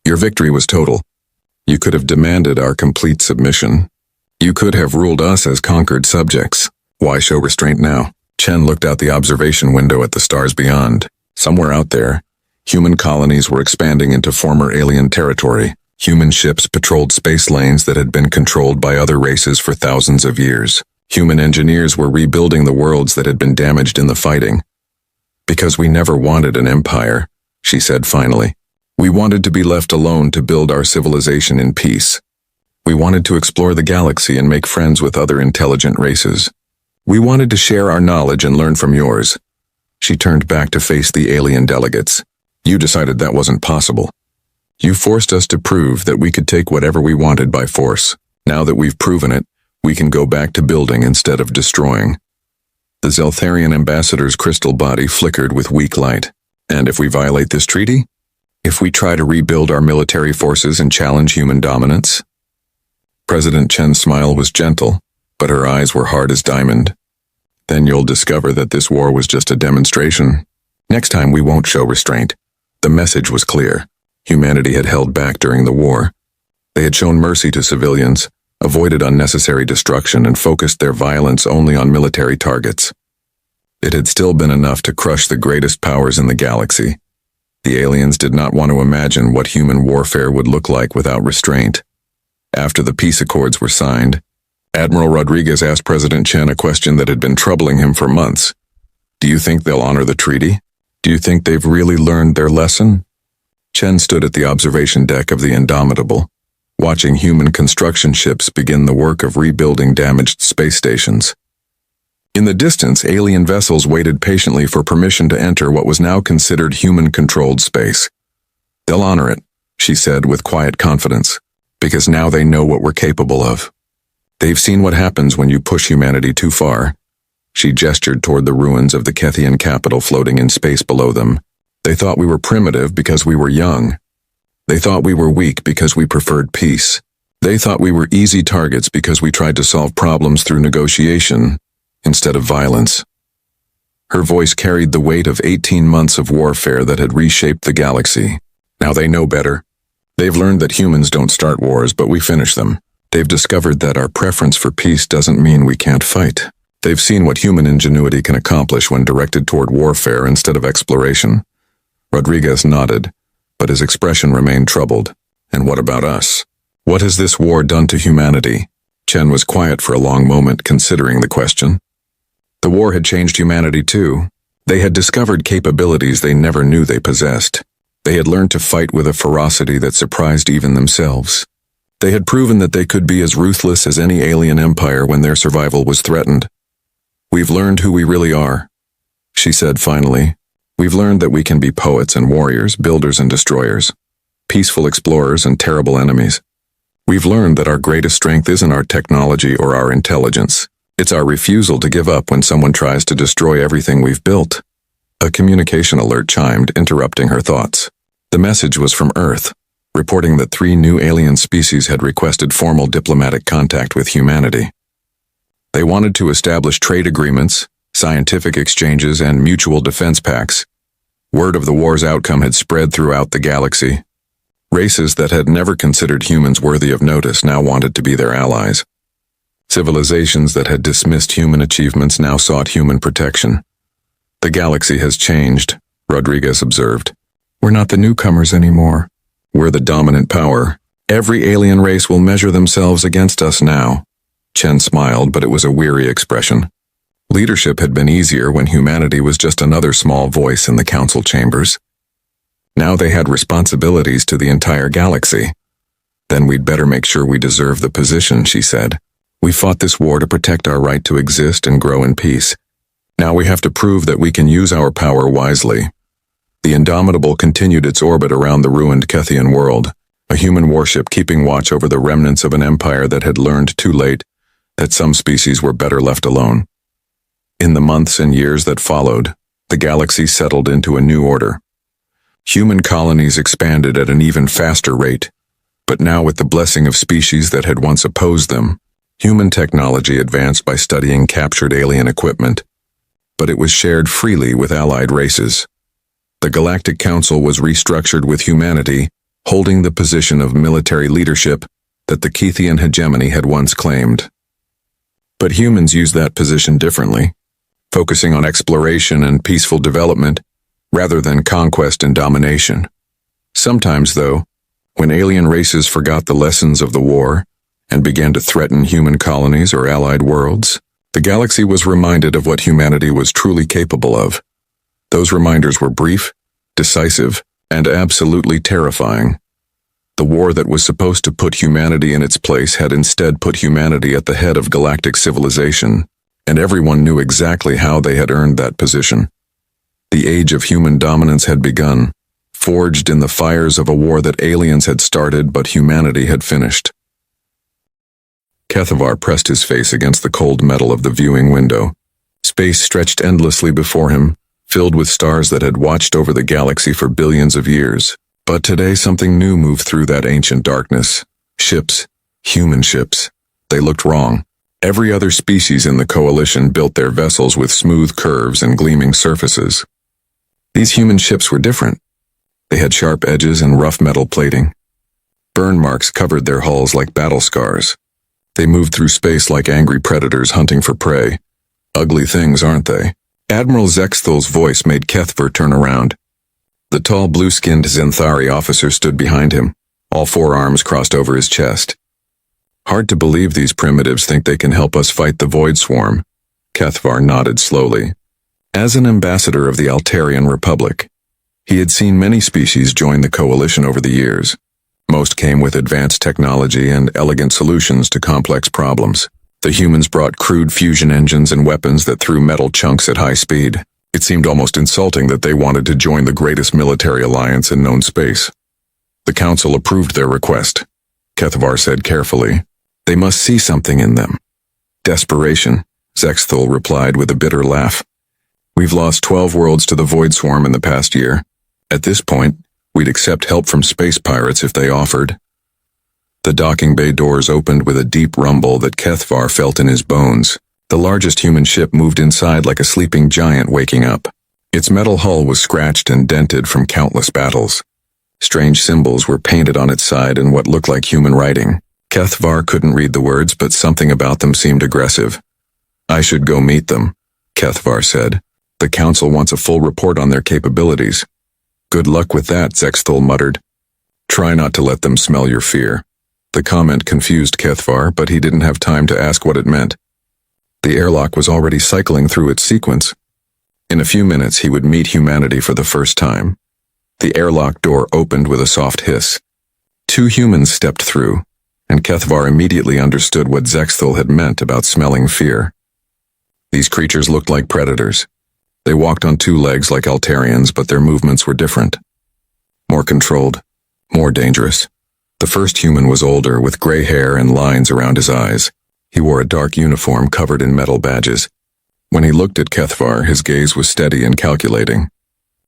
Your victory was total. You could have demanded our complete submission. You could have ruled us as conquered subjects. Why show restraint now? Chen looked out the observation window at the stars beyond. Somewhere out there, human colonies were expanding into former alien territory. Human ships patrolled space lanes that had been controlled by other races for thousands of years. Human engineers were rebuilding the worlds that had been damaged in the fighting. Because we never wanted an empire, she said finally. We wanted to be left alone to build our civilization in peace. We wanted to explore the galaxy and make friends with other intelligent races. We wanted to share our knowledge and learn from yours. She turned back to face the alien delegates. You decided that wasn't possible. You forced us to prove that we could take whatever we wanted by force. Now that we've proven it, we can go back to building instead of destroying. The Zeltharian ambassador's crystal body flickered with weak light. And if we violate this treaty? If we try to rebuild our military forces and challenge human dominance? President Chen's smile was gentle, but her eyes were hard as diamond. Then you'll discover that this war was just a demonstration. Next time we won't show restraint. The message was clear. Humanity had held back during the war. They had shown mercy to civilians, avoided unnecessary destruction, and focused their violence only on military targets. It had still been enough to crush the greatest powers in the galaxy. The aliens did not want to imagine what human warfare would look like without restraint. After the peace accords were signed, Admiral Rodriguez asked President Chen a question that had been troubling him for months. Do you think they'll honor the treaty? Do you think they've really learned their lesson? Chen stood at the observation deck of the Indomitable, watching human construction ships begin the work of rebuilding damaged space stations. In the distance, alien vessels waited patiently for permission to enter what was now considered human-controlled space. They'll honor it, she said with quiet confidence, because now they know what we're capable of. They've seen what happens when you push humanity too far. She gestured toward the ruins of the Kethian capital floating in space below them. They thought we were primitive because we were young. They thought we were weak because we preferred peace. They thought we were easy targets because we tried to solve problems through negotiation instead of violence. Her voice carried the weight of 18 months of warfare that had reshaped the galaxy. Now they know better. They've learned that humans don't start wars, but we finish them. They've discovered that our preference for peace doesn't mean we can't fight. They've seen what human ingenuity can accomplish when directed toward warfare instead of exploration. Rodriguez nodded, but his expression remained troubled. And what about us? What has this war done to humanity? Chen was quiet for a long moment, considering the question. The war had changed humanity too. They had discovered capabilities they never knew they possessed. They had learned to fight with a ferocity that surprised even themselves. They had proven that they could be as ruthless as any alien empire when their survival was threatened. We've learned who we really are, she said finally. We've learned that we can be poets and warriors, builders and destroyers, peaceful explorers and terrible enemies. We've learned that our greatest strength isn't our technology or our intelligence. It's our refusal to give up when someone tries to destroy everything we've built. A communication alert chimed, interrupting her thoughts. The message was from Earth, reporting that 3 new alien species had requested formal diplomatic contact with humanity. They wanted to establish trade agreements, scientific exchanges, and mutual defense pacts. Word of the war's outcome had spread throughout the galaxy. Races that had never considered humans worthy of notice now wanted to be their allies. Civilizations that had dismissed human achievements now sought human protection. The galaxy has changed, Rodriguez observed. We're not the newcomers anymore. We're the dominant power. Every alien race will measure themselves against us now. Chen smiled, but it was a weary expression. Leadership had been easier when humanity was just another small voice in the council chambers. Now they had responsibilities to the entire galaxy. Then we'd better make sure we deserve the position, she said. We fought this war to protect our right to exist and grow in peace. Now we have to prove that we can use our power wisely. The Indomitable continued its orbit around the ruined Kethian world, a human warship keeping watch over the remnants of an empire that had learned too late that some species were better left alone. In the months and years that followed, the galaxy settled into a new order. Human colonies expanded at an even faster rate, but now with the blessing of species that had once opposed them, human technology advanced by studying captured alien equipment, but it was shared freely with allied races. The Galactic Council was restructured with humanity, holding the position of military leadership that the Kethian hegemony had once claimed. But humans used that position differently, focusing on exploration and peaceful development rather than conquest and domination. Sometimes, though, when alien races forgot the lessons of the war and began to threaten human colonies or allied worlds, the galaxy was reminded of what humanity was truly capable of. Those reminders were brief, decisive, and absolutely terrifying. The war that was supposed to put humanity in its place had instead put humanity at the head of galactic civilization, and everyone knew exactly how they had earned that position. The age of human dominance had begun, forged in the fires of a war that aliens had started but humanity had finished. Kethivar pressed his face against the cold metal of the viewing window. Space stretched endlessly before him, filled with stars that had watched over the galaxy for billions of years. But today something new moved through that ancient darkness. Ships. Human ships. They looked wrong. Every other species in the coalition built their vessels with smooth curves and gleaming surfaces. These human ships were different. They had sharp edges and rough metal plating. Burn marks covered their hulls like battle scars. They moved through space like angry predators hunting for prey. Ugly things, aren't they? Admiral Zexthal's voice made Kethivar turn around. The tall blue-skinned Zenthari officer stood behind him, all 4 arms crossed over his chest. Hard to believe these primitives think they can help us fight the Void Swarm. Kethivar nodded slowly. As an ambassador of the Altarian Republic, he had seen many species join the coalition over the years. Most came with advanced technology and elegant solutions to complex problems. The humans brought crude fusion engines and weapons that threw metal chunks at high speed. It seemed almost insulting that they wanted to join the greatest military alliance in known space. The council approved their request, Kethivar said carefully. They must see something in them. Desperation, Zexthal replied with a bitter laugh. We've lost 12 worlds to the Void Swarm in the past year. At this point, we'd accept help from space pirates if they offered. The docking bay doors opened with a deep rumble that Kethivar felt in his bones. The largest human ship moved inside like a sleeping giant waking up. Its metal hull was scratched and dented from countless battles. Strange symbols were painted on its side in what looked like human writing. Kethivar couldn't read the words, but something about them seemed aggressive. I should go meet them, Kethivar said. The council wants a full report on their capabilities. Good luck with that, Zexthal muttered. Try not to let them smell your fear. The comment confused Kethivar, but he didn't have time to ask what it meant. The airlock was already cycling through its sequence. In a few minutes he would meet humanity for the first time. The airlock door opened with a soft hiss. 2 humans stepped through, and Kethivar immediately understood what Zexthal had meant about smelling fear. These creatures looked like predators. They walked on 2 legs like Altarians, but their movements were different. More controlled, more dangerous. The first human was older, with gray hair and lines around his eyes. He wore a dark uniform covered in metal badges. When he looked at Kethvar, his gaze was steady and calculating.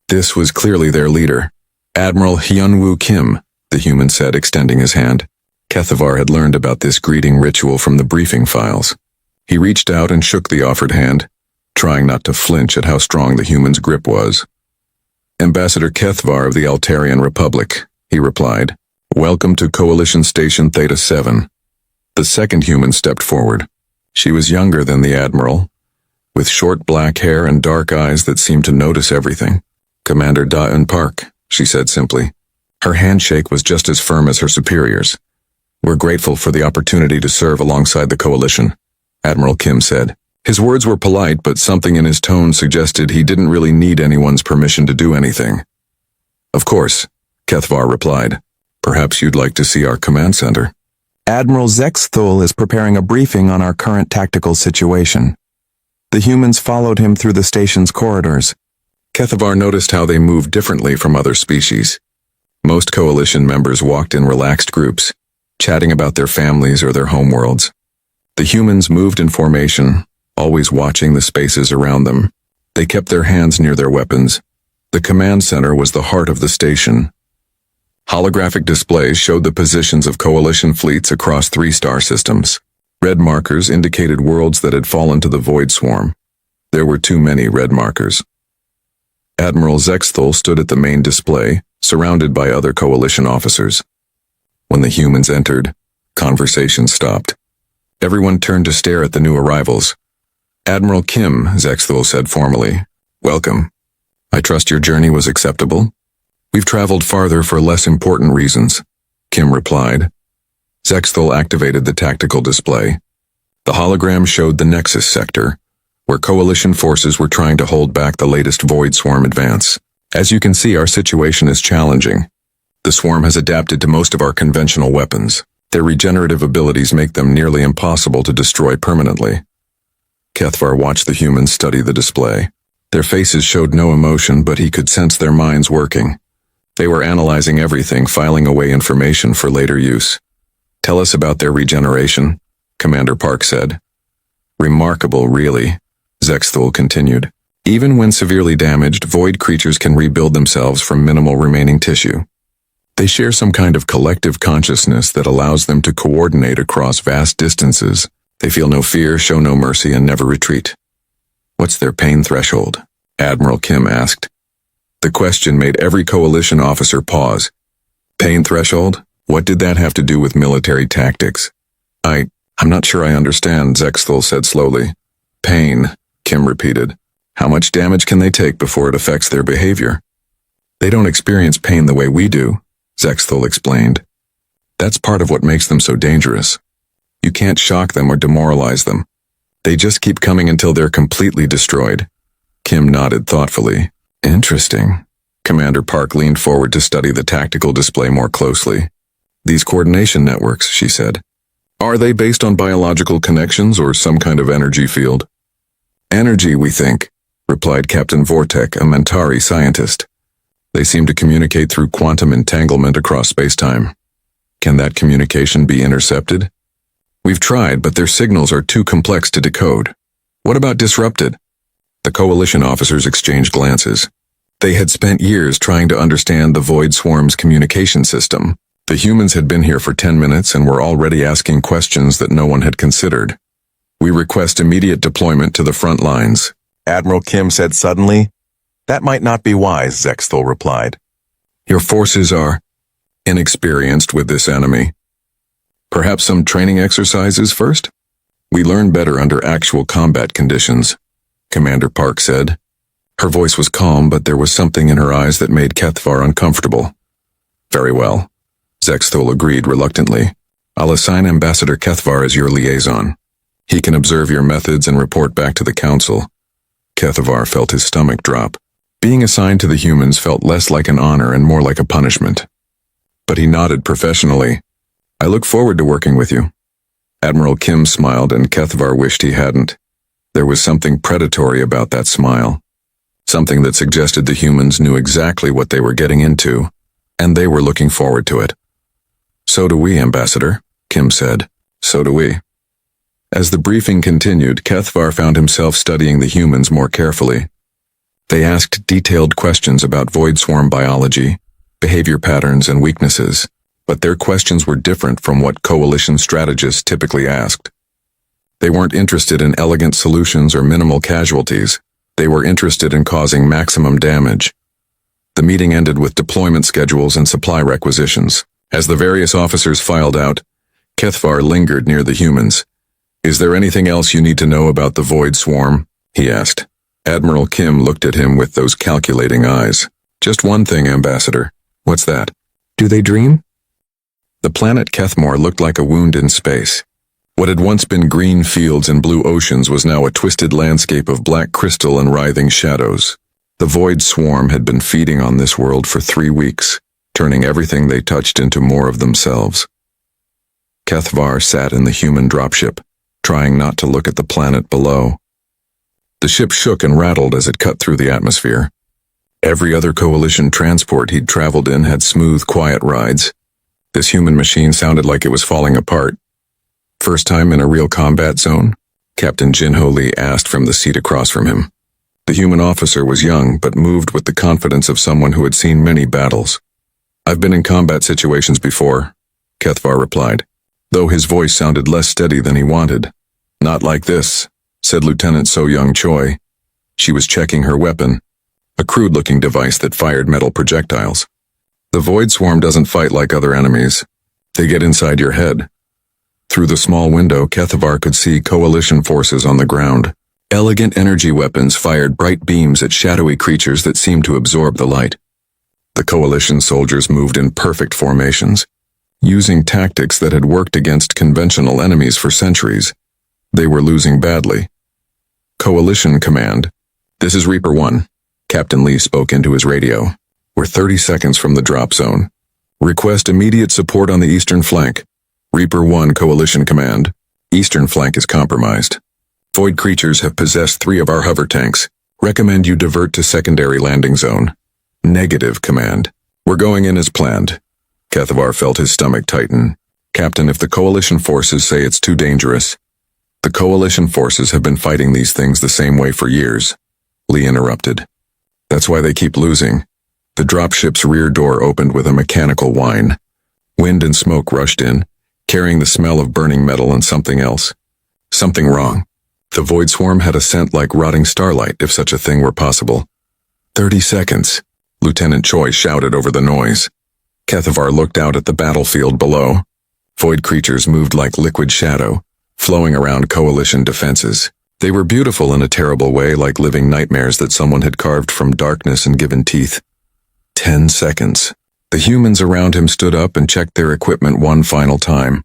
This was clearly their leader. Admiral Hyunwoo Kim, the human said, extending his hand. Kethvar had learned about this greeting ritual from the briefing files. He reached out and shook the offered hand, trying not to flinch at how strong the human's grip was. Ambassador Kethvar of the Altarian Republic, he replied. Welcome to Coalition Station Theta 7. The second human stepped forward. She was younger than the Admiral, with short black hair and dark eyes that seemed to notice everything. Commander Da-eun Park, she said simply. Her handshake was just as firm as her superiors. We're grateful for the opportunity to serve alongside the Coalition, Admiral Kim said. His words were polite, but something in his tone suggested he didn't really need anyone's permission to do anything. Of course, Kethvar replied. Perhaps you'd like to see our command center. Admiral Zexthul is preparing a briefing on our current tactical situation. The humans followed him through the station's corridors. Kethvar noticed how they moved differently from other species. Most Coalition members walked in relaxed groups, chatting about their families or their homeworlds. The humans moved in formation, always watching the spaces around them. They kept their hands near their weapons. The command center was the heart of the station. Holographic displays showed the positions of Coalition fleets across 3 star systems. Red markers indicated worlds that had fallen to the Void Swarm. There were too many red markers. Admiral Zexthul stood at the main display, surrounded by other Coalition officers. When the humans entered, conversation stopped. Everyone turned to stare at the new arrivals. Admiral Kim, Zexthul said formally. Welcome. I trust your journey was acceptable? We've traveled farther for less important reasons, Kim replied. Zexthul activated the tactical display. The hologram showed the Nexus sector, where Coalition forces were trying to hold back the latest Void Swarm advance. As you can see, our situation is challenging. The Swarm has adapted to most of our conventional weapons. Their regenerative abilities make them nearly impossible to destroy permanently. Kethvar watched the humans study the display. Their faces showed no emotion, but he could sense their minds working. They were analyzing everything, filing away information for later use. Tell us about their regeneration, Commander Park said. Remarkable, really, Zexthul continued. Even when severely damaged, void creatures can rebuild themselves from minimal remaining tissue. They share some kind of collective consciousness that allows them to coordinate across vast distances. They feel no fear, show no mercy, and never retreat. What's their pain threshold? Admiral Kim asked. The question made every Coalition officer pause. Pain threshold? What did that have to do with military tactics? I'm not sure I understand, Zexthul said slowly. Pain, Kim repeated. How much damage can they take before it affects their behavior? They don't experience pain the way we do, Zexthul explained. That's part of what makes them so dangerous. You can't shock them or demoralize them. They just keep coming until they're completely destroyed. Kim nodded thoughtfully. Interesting. Commander Park leaned forward to study the tactical display more closely. These coordination networks, she said. Are they based on biological connections or some kind of energy field? Energy, we think, replied Captain Vortek, a Mentari scientist. They seem to communicate through quantum entanglement across space-time. Can that communication be intercepted? We've tried, but their signals are too complex to decode. What about disrupted? The Coalition officers exchanged glances. They had spent years trying to understand the Void Swarm's communication system. The humans had been here for 10 minutes and were already asking questions that no one had considered. We request immediate deployment to the front lines, Admiral Kim said suddenly. That might not be wise, Zexthul replied. Your forces are inexperienced with this enemy. Perhaps some training exercises first? We learn better under actual combat conditions, Commander Park said. Her voice was calm, but there was something in her eyes that made Kethvar uncomfortable. Very well, Zexthul agreed reluctantly. I'll assign Ambassador Kethvar as your liaison. He can observe your methods and report back to the Council. Kethvar felt his stomach drop. Being assigned to the humans felt less like an honor and more like a punishment. But he nodded professionally. I look forward to working with you. Admiral Kim smiled, and Kethvar wished he hadn't. There was something predatory about that smile. Something that suggested the humans knew exactly what they were getting into, and they were looking forward to it. So do we, Ambassador, Kim said. So do we. As the briefing continued, Kethvar found himself studying the humans more carefully. They asked detailed questions about void swarm biology, behavior patterns, and weaknesses, but their questions were different from what coalition strategists typically asked. They weren't interested in elegant solutions or minimal casualties. They were interested in causing maximum damage. The meeting ended with deployment schedules and supply requisitions. As the various officers filed out, Kethvar lingered near the humans. "Is there anything else you need to know about the void swarm?" he asked. Admiral Kim looked at him with those calculating eyes. "Just one thing, Ambassador." "What's that?" Do they dream? The planet Kethmore looked like a wound in space. What had once been green fields and blue oceans was now a twisted landscape of black crystal and writhing shadows. The void swarm had been feeding on this world for 3 weeks, turning everything they touched into more of themselves. Kethvar sat in the human dropship, trying not to look at the planet below. The ship shook and rattled as it cut through the atmosphere. Every other coalition transport he'd traveled in had smooth, quiet rides. This human machine sounded like it was falling apart. "First time in a real combat zone?" Captain Jinho Lee asked from the seat across from him. The human officer was young, but moved with the confidence of someone who had seen many battles. "I've been in combat situations before," Kethvar replied, though his voice sounded less steady than he wanted. "Not like this," said Lieutenant So Young Choi. She was checking her weapon, a crude-looking device that fired metal projectiles. "The void swarm doesn't fight like other enemies. They get inside your head." Through the small window, Kethvar could see coalition forces on the ground. Elegant energy weapons fired bright beams at shadowy creatures that seemed to absorb the light. The coalition soldiers moved in perfect formations, using tactics that had worked against conventional enemies for centuries. They were losing badly. "Coalition Command, this is Reaper 1. Captain Lee spoke into his radio. "We're 30 seconds from the drop zone. Request immediate support on the eastern flank. Reaper 1 Coalition Command. Eastern flank is compromised. Void creatures have possessed 3 of our hover tanks. Recommend you divert to secondary landing zone." "Negative, Command. We're going in as planned." Kethvar felt his stomach tighten. "Captain, if the coalition forces say it's too dangerous..." "The coalition forces have been fighting these things the same way for years," Lee interrupted. "That's why they keep losing." The dropship's rear door opened with a mechanical whine. Wind and smoke rushed in, carrying the smell of burning metal and something else. Something wrong. The void swarm had a scent like rotting starlight, if such a thing were possible. 30 seconds, Lieutenant Choi shouted over the noise. Kethvar looked out at the battlefield below. Void creatures moved like liquid shadow, flowing around coalition defenses. They were beautiful in a terrible way, like living nightmares that someone had carved from darkness and given teeth. 10 seconds. The humans around him stood up and checked their equipment one final time.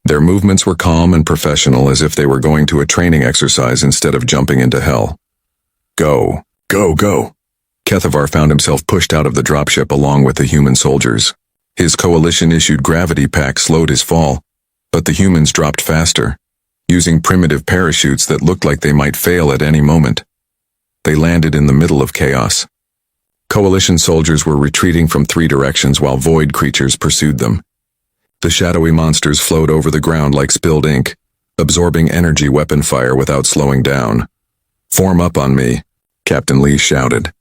Their movements were calm and professional, as if they were going to a training exercise instead of jumping into hell. Go, go, go. Kethvar found himself pushed out of the dropship along with the human soldiers. His coalition-issued gravity pack slowed his fall, but the humans dropped faster, using primitive parachutes that looked like they might fail at any moment. They landed in the middle of chaos. Coalition soldiers were retreating from 3 directions while void creatures pursued them. The shadowy monsters flowed over the ground like spilled ink, absorbing energy weapon fire without slowing down. "Form up on me," Captain Lee shouted.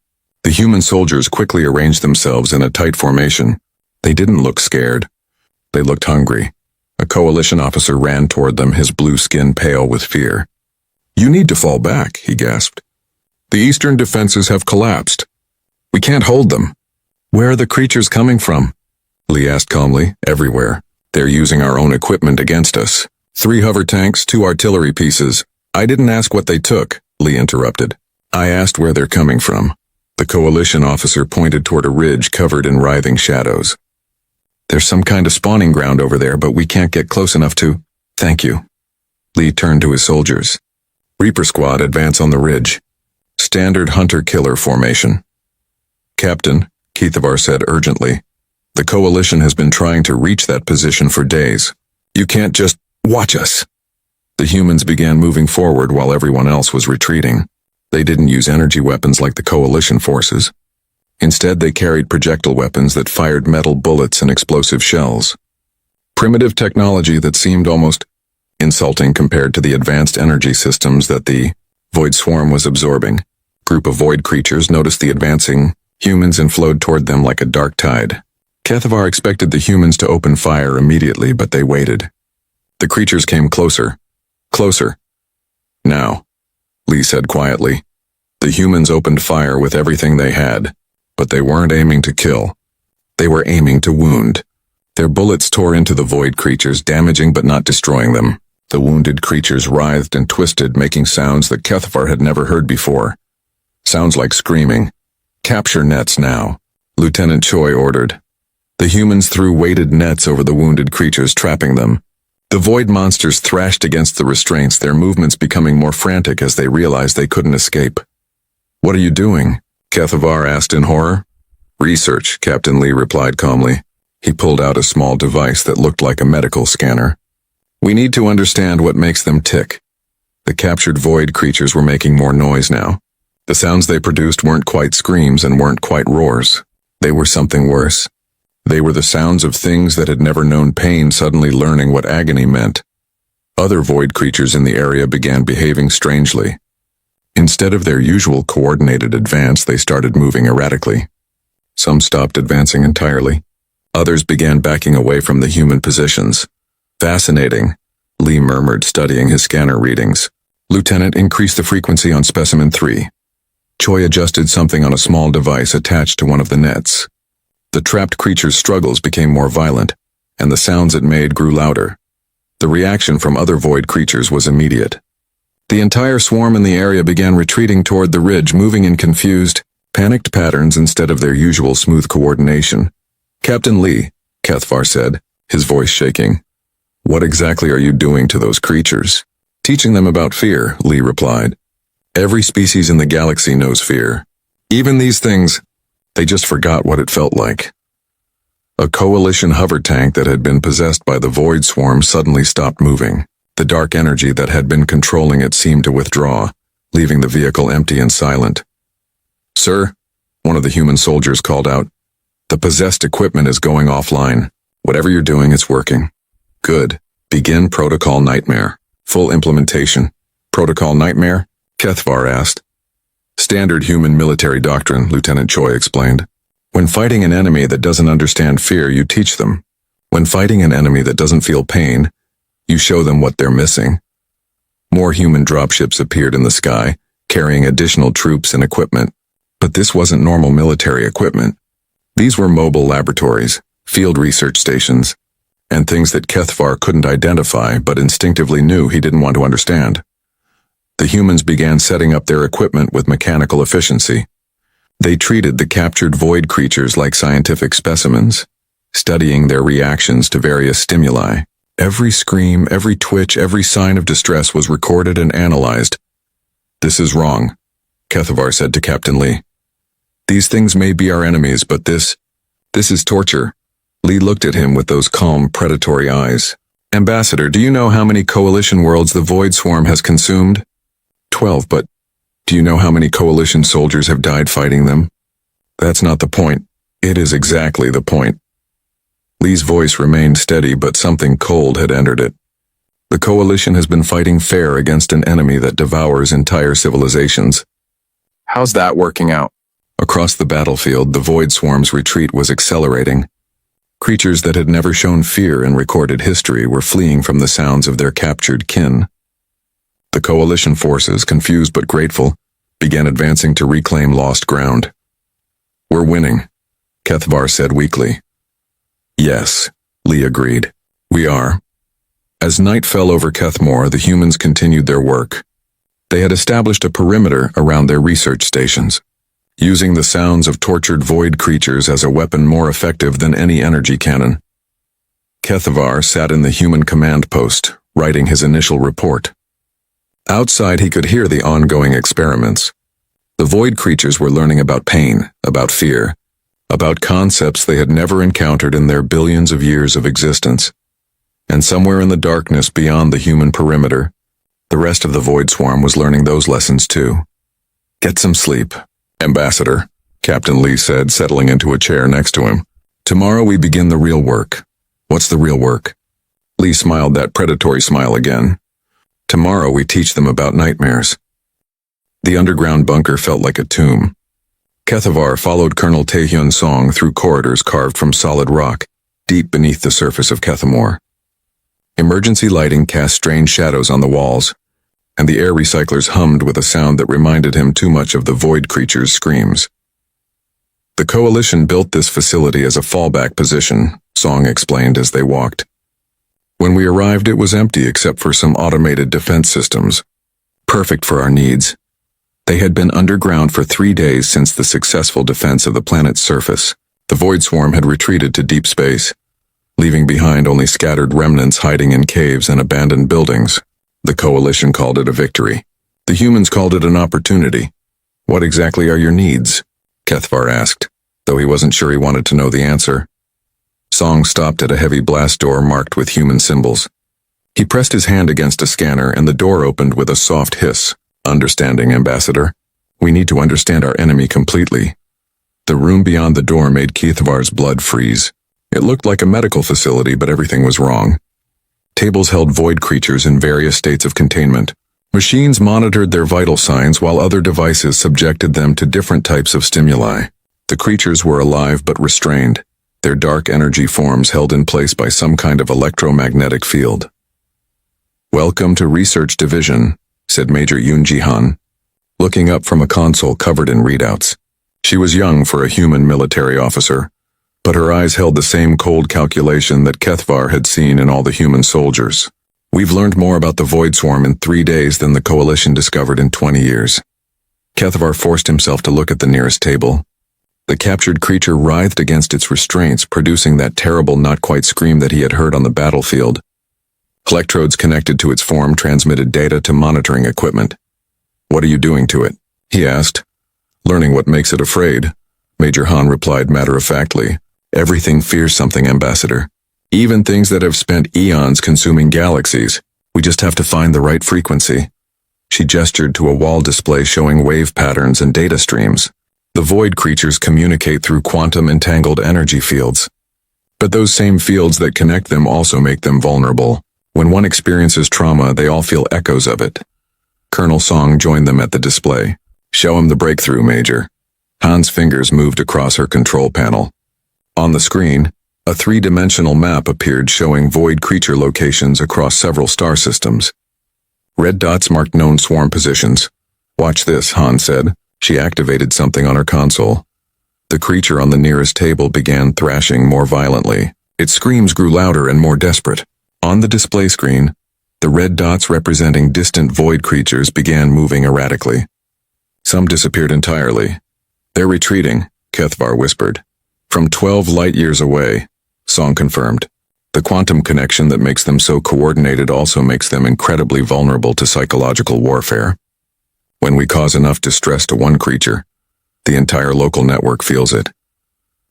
The human soldiers quickly arranged themselves in a tight formation. They didn't look scared. They looked hungry. A coalition officer ran toward them, his blue skin pale with fear. "You need to fall back," he gasped. "The eastern defenses have collapsed. We can't hold them." "Where are the creatures coming from?" Lee asked calmly. "Everywhere. They're using our own equipment against us. 3 hover tanks, 2 artillery pieces." "I didn't ask what they took," Lee interrupted. "I asked where they're coming from." The coalition officer pointed toward a ridge covered in writhing shadows. "There's some kind of spawning ground over there, but we can't get close enough to..." "Thank you." Lee turned to his soldiers. "Reaper Squad, advance on the ridge. Standard hunter-killer formation." "Captain," Kethvar said urgently, "the coalition has been trying to reach that position for days. You can't just watch us." The humans began moving forward while everyone else was retreating. They didn't use energy weapons like the coalition forces. Instead, they carried projectile weapons that fired metal bullets and explosive shells. Primitive technology that seemed almost insulting compared to the advanced energy systems that the void swarm was absorbing. Group of void creatures noticed the advancing humans and flowed toward them like a dark tide. Kethavar expected the humans to open fire immediately, but they waited. The creatures came closer. Closer. Now, Lee said quietly. The humans opened fire with everything they had, but they weren't aiming to kill. They were aiming to wound. Their bullets tore into the void creatures, damaging but not destroying them. The wounded creatures writhed and twisted, making sounds that Kethavar had never heard before. Sounds like screaming. Capture nets now, Lieutenant Choi ordered. The humans threw weighted nets over the wounded creatures, trapping them. The void monsters thrashed against the restraints, their movements becoming more frantic as they realized they couldn't escape. What are you doing? Kethavar asked in horror. Research, Captain Lee replied calmly. He pulled out a small device that looked like a medical scanner. We need to understand what makes them tick. The captured void creatures were making more noise now. The sounds they produced weren't quite screams and weren't quite roars. They were something worse. They were the sounds of things that had never known pain suddenly learning what agony meant. Other void creatures in the area began behaving strangely. Instead of their usual coordinated advance, they started moving erratically. Some stopped advancing entirely. Others began backing away from the human positions. Fascinating, Lee murmured, studying his scanner readings. Lieutenant, increase the frequency on specimen 3. Choi adjusted something on a small device attached to one of the nets. The trapped creature's struggles became more violent, and the sounds it made grew louder. The reaction from other void creatures was immediate. The entire swarm in the area began retreating toward the ridge, moving in confused, panicked patterns instead of their usual smooth coordination. Captain Lee, Kethavar said, his voice shaking. What exactly are you doing to those creatures? Teaching them about fear, Lee replied. Every species in the galaxy knows fear. Even these things, they just forgot what it felt like. A coalition hover tank that had been possessed by the void swarm suddenly stopped moving. The dark energy that had been controlling it seemed to withdraw, leaving the vehicle empty and silent. Sir, one of the human soldiers called out. The possessed equipment is going offline. Whatever you're doing, it's working. Good. Begin Protocol Nightmare. Full implementation. Protocol Nightmare? Kethavar asked. Standard human military doctrine, Lieutenant Choi explained. When fighting an enemy that doesn't understand fear, you teach them. When fighting an enemy that doesn't feel pain, you show them what they're missing. More human dropships appeared in the sky, carrying additional troops and equipment. But this wasn't normal military equipment. These were mobile laboratories, field research stations, and things that Kethavar couldn't identify but instinctively knew he didn't want to understand. The humans began setting up their equipment with mechanical efficiency. They treated the captured void creatures like scientific specimens, studying their reactions to various stimuli. Every scream, every twitch, every sign of distress was recorded and analyzed. This is wrong, Kethavar said to Captain Lee. These things may be our enemies, but this is torture. Lee looked at him with those calm, predatory eyes. Ambassador, do you know how many coalition worlds the void swarm has consumed? 12, but do you know how many coalition soldiers have died fighting them? That's not the point. It is exactly the point. Lee's voice remained steady, but something cold had entered it. The coalition has been fighting fair against an enemy that devours entire civilizations. How's that working out? Across the battlefield, the void swarm's retreat was accelerating. Creatures that had never shown fear in recorded history were fleeing from the sounds of their captured kin. The coalition forces, confused but grateful, began advancing to reclaim lost ground. We're winning, Kethavar said weakly. Yes, Lee agreed. We are. As night fell over Kethmore, the humans continued their work. They had established a perimeter around their research stations, using the sounds of tortured void creatures as a weapon more effective than any energy cannon. Kethavar sat in the human command post, writing his initial report. Outside, he could hear the ongoing experiments. The void creatures were learning about pain, about fear, about concepts they had never encountered in their billions of years of existence. And somewhere in the darkness beyond the human perimeter, the rest of the void swarm was learning those lessons too. Get some sleep, Ambassador, Captain Lee said, settling into a chair next to him. Tomorrow we begin the real work. What's the real work? Lee smiled that predatory smile again. Tomorrow we teach them about nightmares. The underground bunker felt like a tomb. Kethavar followed Colonel Taehyun Song through corridors carved from solid rock, deep beneath the surface of Kethamore. Emergency lighting cast strange shadows on the walls, and the air recyclers hummed with a sound that reminded him too much of the void creature's screams. The Coalition built this facility as a fallback position, Song explained as they walked. When we arrived, it was empty except for some automated defense systems, perfect for our needs. They had been underground for 3 days since the successful defense of the planet's surface. The Void Swarm had retreated to deep space, leaving behind only scattered remnants hiding in caves and abandoned buildings. The Coalition called it a victory. The humans called it an opportunity. What exactly are your needs? Kethavar asked, though he wasn't sure he wanted to know the answer. Song stopped at a heavy blast door marked with human symbols. He pressed his hand against a scanner and the door opened with a soft hiss. Understanding, Ambassador. We need to understand our enemy completely. The room beyond the door made Kethavar's blood freeze. It looked like a medical facility, but everything was wrong. Tables held void creatures in various states of containment. Machines monitored their vital signs while other devices subjected them to different types of stimuli. The creatures were alive but restrained, their dark energy forms held in place by some kind of electromagnetic field. Welcome to Research Division, said Major Yoon Ji-han, looking up from a console covered in readouts. She was young for a human military officer, but her eyes held the same cold calculation that Kethavar had seen in all the human soldiers. We've learned more about the Void Swarm in 3 days than the Coalition discovered in 20 years. Kethavar forced himself to look at the nearest table. The captured creature writhed against its restraints, producing that terrible not-quite scream that he had heard on the battlefield. Electrodes connected to its form transmitted data to monitoring equipment. What are you doing to it? He asked. Learning what makes it afraid. Major Han replied matter-of-factly. Everything fears something, Ambassador. Even things that have spent eons consuming galaxies. We just have to find the right frequency. She gestured to a wall display showing wave patterns and data streams. The void creatures communicate through quantum-entangled energy fields. But those same fields that connect them also make them vulnerable. When one experiences trauma, they all feel echoes of it. Colonel Song joined them at the display. Show him the breakthrough, Major. Han's fingers moved across her control panel. On the screen, a 3-dimensional map appeared showing void creature locations across several star systems. Red dots marked known swarm positions. Watch this, Han said. She activated something on her console. The creature on the nearest table began thrashing more violently. Its screams grew louder and more desperate. On the display screen, the red dots representing distant void creatures began moving erratically. Some disappeared entirely. They're retreating, Kethavar whispered. From 12 light-years away, Song confirmed. The quantum connection that makes them so coordinated also makes them incredibly vulnerable to psychological warfare. When we cause enough distress to one creature, the entire local network feels it.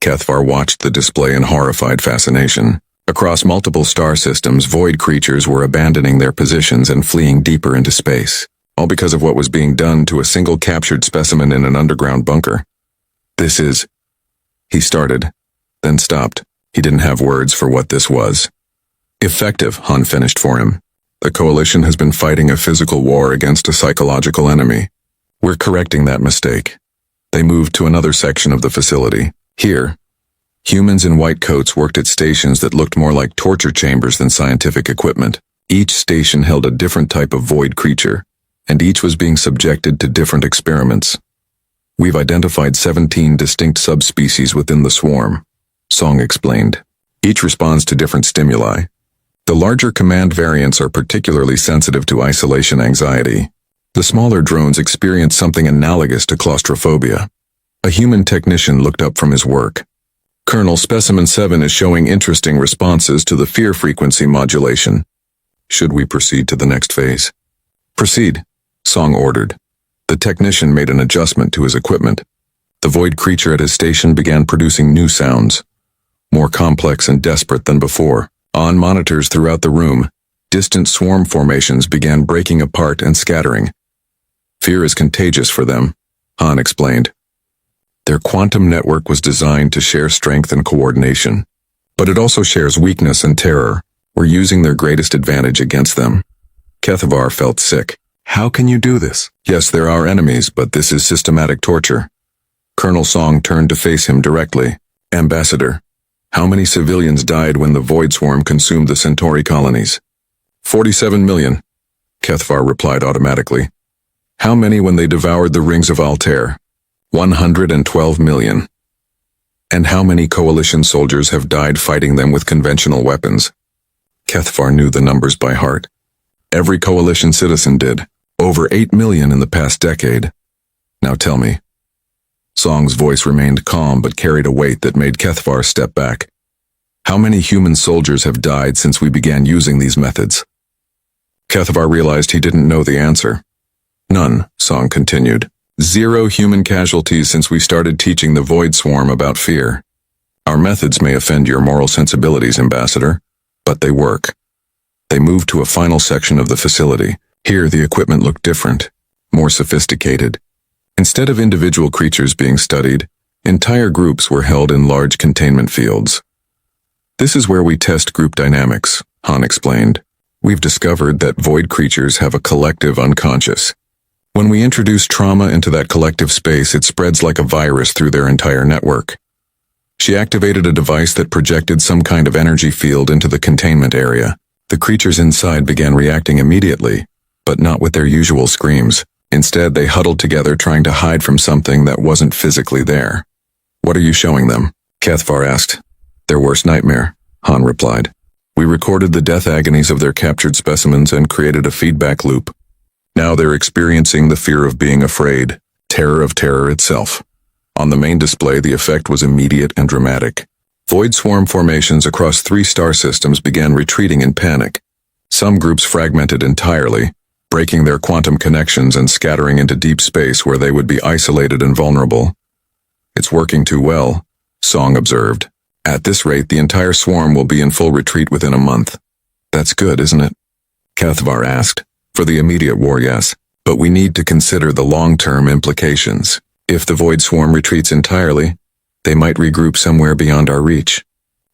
Kethavar watched the display in horrified fascination. Across multiple star systems, void creatures were abandoning their positions and fleeing deeper into space, all because of what was being done to a single captured specimen in an underground bunker. This is... He started, then stopped. He didn't have words for what this was. Effective, Han finished for him. The Coalition has been fighting a physical war against a psychological enemy. We're correcting that mistake. They moved to another section of the facility. Here, humans in white coats worked at stations that looked more like torture chambers than scientific equipment. Each station held a different type of void creature, and each was being subjected to different experiments. We've identified 17 distinct subspecies within the swarm, Song explained. Each responds to different stimuli. The larger command variants are particularly sensitive to isolation anxiety. The smaller drones experience something analogous to claustrophobia. A human technician looked up from his work. Colonel Specimen 7 is showing interesting responses to the fear frequency modulation. Should we proceed to the next phase? Proceed, Song ordered. The technician made an adjustment to his equipment. The void creature at his station began producing new sounds, more complex and desperate than before. On monitors throughout the room, distant swarm formations began breaking apart and scattering. Fear is contagious for them, Han explained. Their quantum network was designed to share strength and coordination, but it also shares weakness and terror. We're using their greatest advantage against them. Kethavar felt sick. How can you do this? Yes, they're our enemies, but this is systematic torture. Colonel Song turned to face him directly. Ambassador, how many civilians died when the Void Swarm consumed the Centauri colonies? 47 million, Kethavar replied automatically. How many when they devoured the rings of Altair? 112 million. And how many coalition soldiers have died fighting them with conventional weapons? Kethavar knew the numbers by heart. Every coalition citizen did. Over 8 million in the past decade. Now tell me. Song's voice remained calm but carried a weight that made Kethavar step back. How many human soldiers have died since we began using these methods? Kethavar realized he didn't know the answer. None, Song continued. 0 human casualties since we started teaching the Void Swarm about fear. Our methods may offend your moral sensibilities, Ambassador, but they work. They moved to a final section of the facility. Here the equipment looked different, more sophisticated. Instead of individual creatures being studied, entire groups were held in large containment fields. This is where we test group dynamics, Han explained. We've discovered that void creatures have a collective unconscious. When we introduce trauma into that collective space, it spreads like a virus through their entire network. She activated a device that projected some kind of energy field into the containment area. The creatures inside began reacting immediately, but not with their usual screams. Instead, they huddled together trying to hide from something that wasn't physically there. What are you showing them? Kethavar asked. Their worst nightmare, Han replied. We recorded the death agonies of their captured specimens and created a feedback loop. Now they're experiencing the fear of being afraid, terror of terror itself. On the main display, the effect was immediate and dramatic. Void swarm formations across 3 star systems began retreating in panic. Some groups fragmented entirely, breaking their quantum connections and scattering into deep space where they would be isolated and vulnerable. It's working too well, Song observed. At this rate, the entire swarm will be in full retreat within a month. That's good, isn't it? Kethavar asked. For the immediate war, yes, but we need to consider the long-term implications. If the Void Swarm retreats entirely, they might regroup somewhere beyond our reach.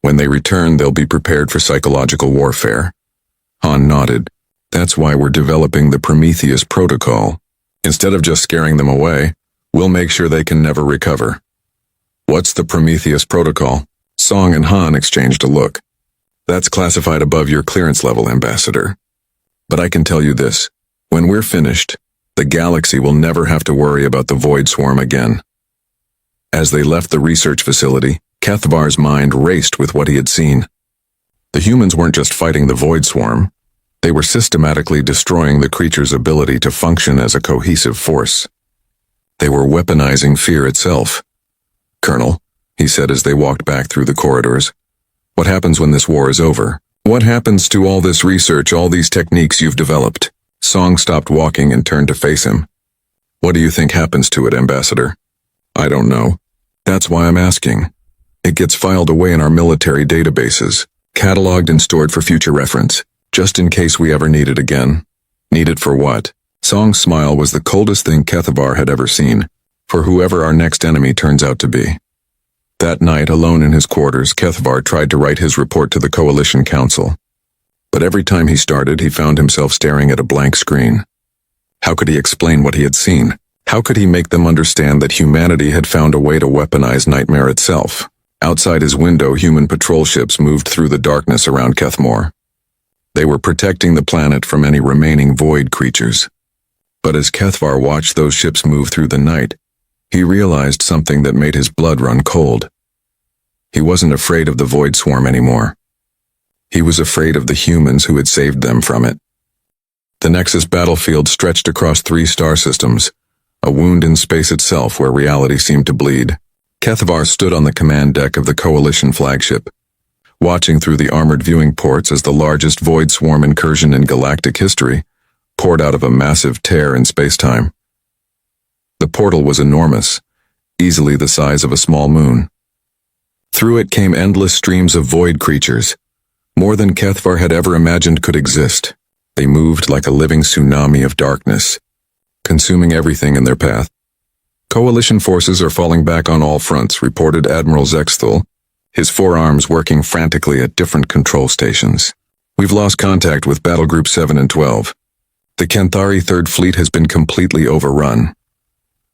When they return, they'll be prepared for psychological warfare. Han nodded. That's why we're developing the Prometheus Protocol. Instead of just scaring them away, we'll make sure they can never recover. What's the Prometheus Protocol? Song and Han exchanged a look. That's classified above your clearance level, Ambassador. But I can tell you this, when we're finished, the galaxy will never have to worry about the Void Swarm again. As they left the research facility, Kethavar's mind raced with what he had seen. The humans weren't just fighting the Void Swarm, they were systematically destroying the creature's ability to function as a cohesive force. They were weaponizing fear itself. Colonel, he said as they walked back through the corridors, what happens when this war is over? What happens to all this research, all these techniques you've developed? Song stopped walking and turned to face him. What do you think happens to it, Ambassador? I don't know. That's why I'm asking. It gets filed away in our military databases, cataloged and stored for future reference, just in case we ever need it again. Need it for what? Song's smile was the coldest thing Kethavar had ever seen, for whoever our next enemy turns out to be. That night, alone in his quarters, Kethavar tried to write his report to the Coalition Council. But every time he started, he found himself staring at a blank screen. How could he explain what he had seen? How could he make them understand that humanity had found a way to weaponize nightmare itself? Outside his window, human patrol ships moved through the darkness around Kethmore. They were protecting the planet from any remaining void creatures. But as Kethavar watched those ships move through the night, he realized something that made his blood run cold. He wasn't afraid of the Void Swarm anymore. He was afraid of the humans who had saved them from it. The Nexus battlefield stretched across 3 star systems, a wound in space itself where reality seemed to bleed. Kethavar stood on the command deck of the Coalition flagship, watching through the armored viewing ports as the largest Void Swarm incursion in galactic history poured out of a massive tear in space-time. The portal was enormous, easily the size of a small moon. Through it came endless streams of void creatures, more than Kethavar had ever imagined could exist. They moved like a living tsunami of darkness, consuming everything in their path. Coalition forces are falling back on all fronts, reported Admiral Zexthal, his forearms working frantically at different control stations. We've lost contact with Battle Group 7 and 12. The Kenthari Third Fleet has been completely overrun.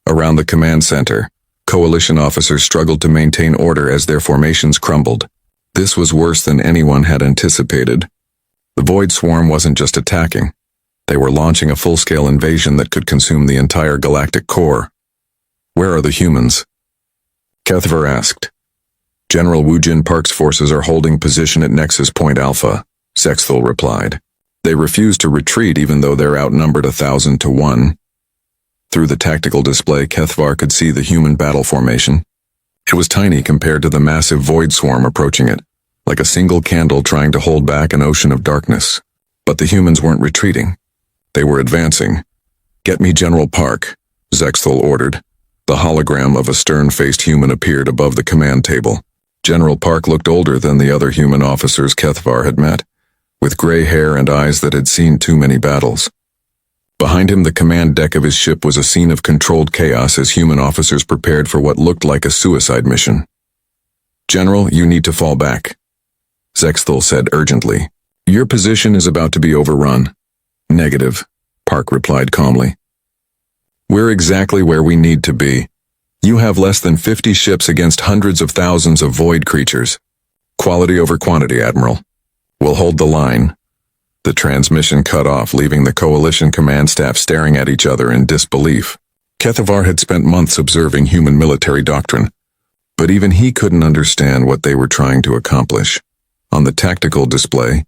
Around the command center, Coalition officers struggled to maintain order as their formations crumbled. This was worse than anyone had anticipated. The Void Swarm wasn't just attacking. They were launching a full-scale invasion that could consume the entire galactic core. Where are the humans? Kethvar asked. General Wujin Park's forces are holding position at Nexus Point Alpha, Zexthul replied. They refuse to retreat even though they're outnumbered 1,000 to 1. Through the tactical display, Kethvar could see the human battle formation. It was tiny compared to the massive Void Swarm approaching it, like a single candle trying to hold back an ocean of darkness. But the humans weren't retreating. They were advancing. Get me General Park, Zexthul ordered. The hologram of a stern-faced human appeared above the command table. General Park looked older than the other human officers Kethvar had met, with gray hair and eyes that had seen too many battles. Behind him, the command deck of his ship was a scene of controlled chaos as human officers prepared for what looked like a suicide mission. General, you need to fall back, Zexthul said urgently. Your position is about to be overrun. Negative, Park replied calmly. We're exactly where we need to be. You have less than 50 ships against hundreds of thousands of void creatures. Quality over quantity, Admiral. We'll hold the line. The transmission cut off, leaving the Coalition command staff staring at each other in disbelief. Kethvar had spent months observing human military doctrine, but even he couldn't understand what they were trying to accomplish. On the tactical display,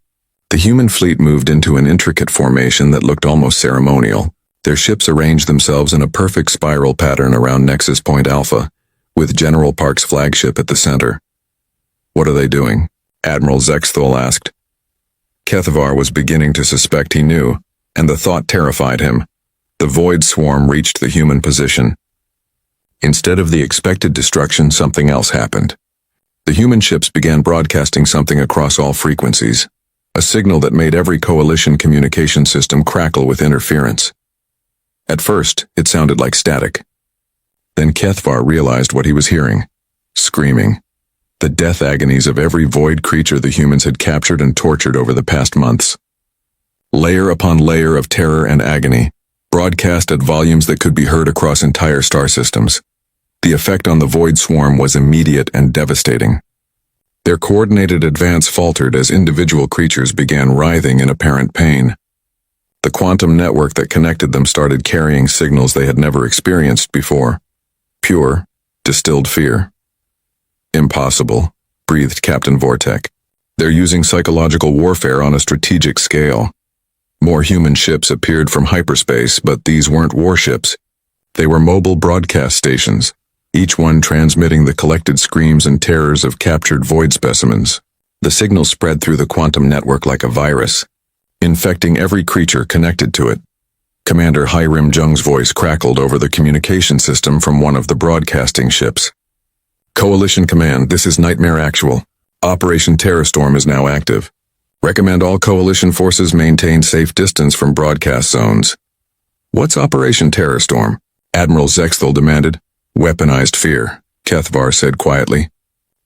the human fleet moved into an intricate formation that looked almost ceremonial. Their ships arranged themselves in a perfect spiral pattern around Nexus Point Alpha, with General Park's flagship at the center. What are they doing? Admiral Zexthul asked. Kethvar was beginning to suspect he knew, and the thought terrified him. The Void Swarm reached the human position. Instead of the expected destruction, something else happened. The human ships began broadcasting something across all frequencies, a signal that made every Coalition communication system crackle with interference. At first, it sounded like static. Then Kethvar realized what he was hearing. Screaming. The death agonies of every void creature the humans had captured and tortured over the past months. Layer upon layer of terror and agony, broadcast at volumes that could be heard across entire star systems. The effect on the Void Swarm was immediate and devastating. Their coordinated advance faltered as individual creatures began writhing in apparent pain. The quantum network that connected them started carrying signals they had never experienced before. Pure, distilled fear. Impossible, breathed Captain Vortek. They're using psychological warfare on a strategic scale. More human ships appeared from hyperspace, but these weren't warships. They were mobile broadcast stations, each one transmitting the collected screams and terrors of captured void specimens. The signal spread through the quantum network like a virus, infecting every creature connected to it. Commander Hiram Jung's voice crackled over the communication system from one of the broadcasting ships. Coalition Command, this is Nightmare Actual. Operation Terrorstorm is now active. Recommend all Coalition forces maintain safe distance from broadcast zones. What's Operation Terrorstorm? Admiral Zexthul demanded. Weaponized fear, Kethvar said quietly.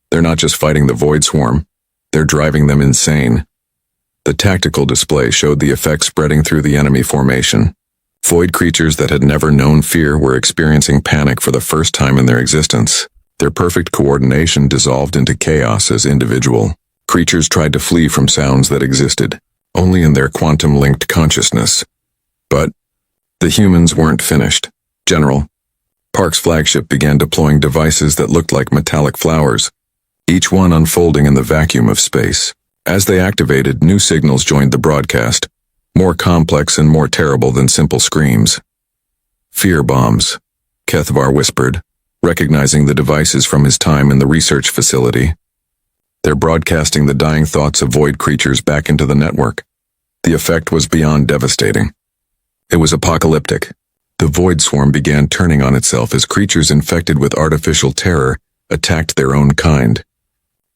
They're not just fighting the Void Swarm. They're driving them insane. The tactical display showed the effect spreading through the enemy formation. Void creatures that had never known fear were experiencing panic for the first time in their existence. Their perfect coordination dissolved into chaos as individual creatures tried to flee from sounds that existed only in their quantum-linked consciousness. But the humans weren't finished. General Park's flagship began deploying devices that looked like metallic flowers, each one unfolding in the vacuum of space. As they activated, new signals joined the broadcast, more complex and more terrible than simple screams. Fear bombs, Kethvar whispered, recognizing the devices from his time in the research facility. They're broadcasting the dying thoughts of void creatures back into the network. The effect was beyond devastating. It was apocalyptic. The Void Swarm began turning on itself as creatures infected with artificial terror attacked their own kind.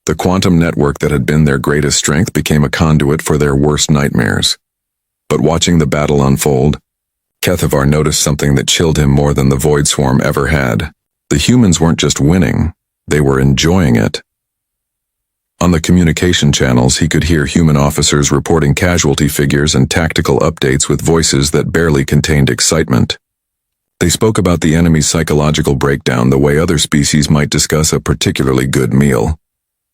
The quantum network that had been their greatest strength became a conduit for their worst nightmares. But watching the battle unfold, Kethvar noticed something that chilled him more than the Void Swarm ever had. The humans weren't just winning, they were enjoying it. On the communication channels, he could hear human officers reporting casualty figures and tactical updates with voices that barely contained excitement. They spoke about the enemy's psychological breakdown the way other species might discuss a particularly good meal.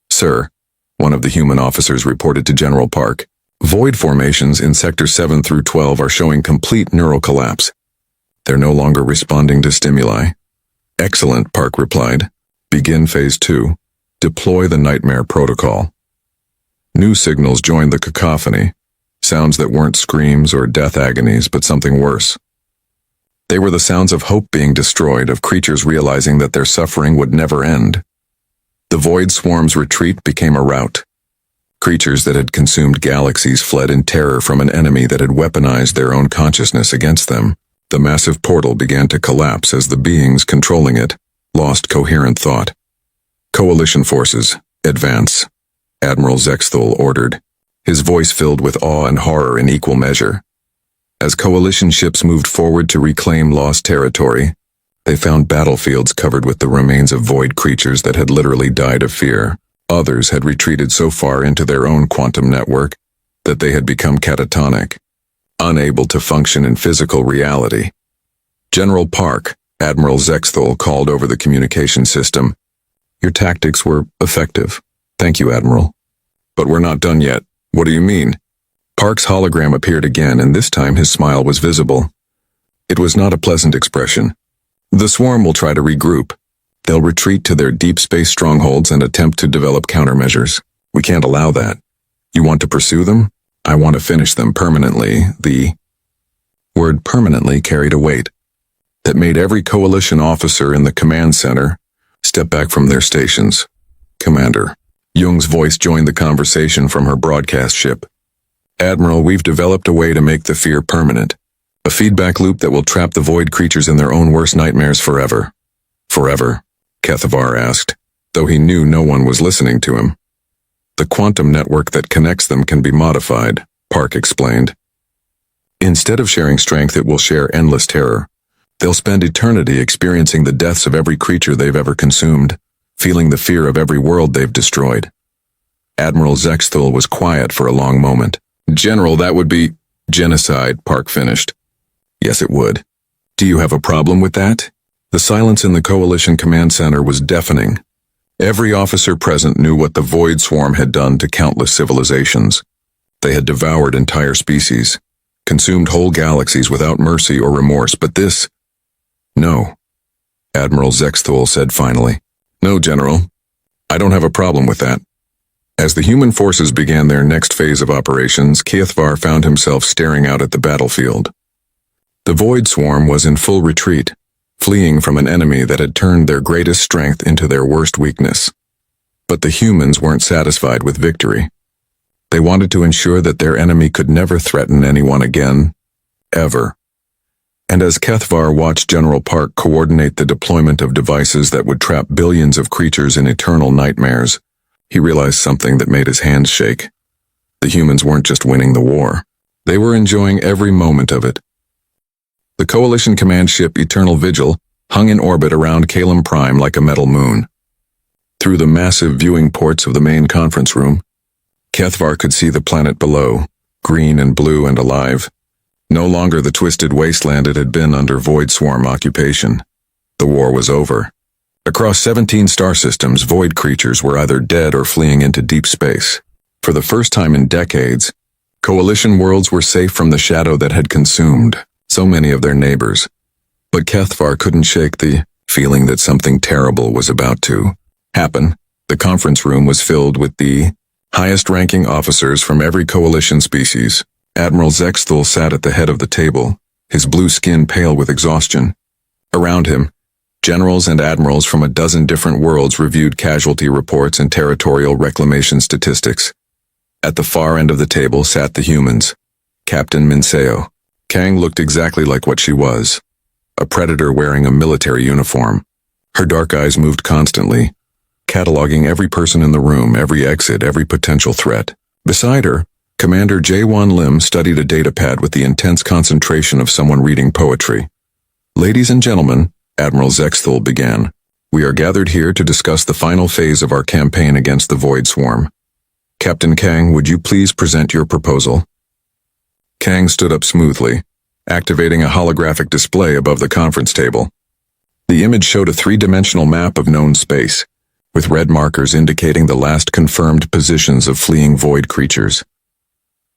"Sir," one of the human officers reported to General Park, "void formations in Sectors 7 through 12 are showing complete neural collapse. They're no longer responding to stimuli." "Excellent," Park replied. "Begin Phase 2. Deploy the Nightmare Protocol." New signals joined the cacophony, sounds that weren't screams or death agonies, but something worse. They were the sounds of hope being destroyed, of creatures realizing that their suffering would never end. The void swarm's retreat became a rout. Creatures that had consumed galaxies fled in terror from an enemy that had weaponized their own consciousness against them. The massive portal began to collapse as the beings controlling it lost coherent thought. "Coalition forces, advance," Admiral Zexthul ordered, his voice filled with awe and horror in equal measure. As coalition ships moved forward to reclaim lost territory, they found battlefields covered with the remains of void creatures that had literally died of fear. Others had retreated so far into their own quantum network that they had become catatonic, unable to function in physical reality. General Park, Admiral Zexthul called over the communication system. "Your tactics were effective. Thank you, Admiral. But we're not done yet." "What do you mean?" Park's hologram appeared again, and this time his smile was visible. It was not a pleasant expression. "The swarm will try to regroup. They'll retreat to their deep space strongholds and attempt to develop countermeasures. We can't allow that. You want to pursue them? I want to finish them permanently." The word permanently carried a weight that made every coalition officer in the command center step back from their stations. "Commander," Jung's voice joined the conversation from her broadcast ship. "Admiral, we've developed a way to make the fear permanent. A feedback loop that will trap the void creatures in their own worst nightmares forever." "Forever?" Kethavar asked, though he knew no one was listening to him. "The quantum network that connects them can be modified," Park explained. "Instead of sharing strength, it will share endless terror. They'll spend eternity experiencing the deaths of every creature they've ever consumed, feeling the fear of every world they've destroyed." Admiral Zexthul was quiet for a long moment. "General, that would be genocide," Park finished. "Yes, it would. Do you have a problem with that?" The silence in the Coalition Command Center was deafening. Every officer present knew what the Void Swarm had done to countless civilizations. They had devoured entire species, consumed whole galaxies without mercy or remorse, but this... "No," Admiral Zexthul said finally. "No, General. I don't have a problem with that." As the human forces began their next phase of operations, Kethavar found himself staring out at the battlefield. The Void Swarm was in full retreat, fleeing from an enemy that had turned their greatest strength into their worst weakness. But the humans weren't satisfied with victory. They wanted to ensure that their enemy could never threaten anyone again, ever. And as Kethavar watched General Park coordinate the deployment of devices that would trap billions of creatures in eternal nightmares, he realized something that made his hands shake. The humans weren't just winning the war. They were enjoying every moment of it. The Coalition command ship Eternal Vigil hung in orbit around Calum Prime like a metal moon. Through the massive viewing ports of the main conference room, Kethavar could see the planet below, green and blue and alive. No longer the twisted wasteland it had been under Void Swarm occupation. The war was over. Across 17 star systems, void creatures were either dead or fleeing into deep space. For the first time in decades, Coalition worlds were safe from the shadow that had consumed so many of their neighbors. But Kethavar couldn't shake the feeling that something terrible was about to happen. The conference room was filled with the highest-ranking officers from every Coalition species. Admiral Zexthul sat at the head of the table, his blue skin pale with exhaustion. Around him, generals and admirals from a dozen different worlds reviewed casualty reports and territorial reclamation statistics. At the far end of the table sat the humans. Captain Minseo. Kang looked exactly like what she was, a predator wearing a military uniform. Her dark eyes moved constantly, cataloging every person in the room, every exit, every potential threat. Beside her, Commander Jae-Won Lim studied a datapad with the intense concentration of someone reading poetry. "Ladies and gentlemen," Admiral Zexthul began, "we are gathered here to discuss the final phase of our campaign against the Void Swarm. Captain Kang, would you please present your proposal? Kang stood up smoothly, activating a holographic display above the conference table. The image showed a three-dimensional map of known space, with red markers indicating the last confirmed positions of fleeing void creatures.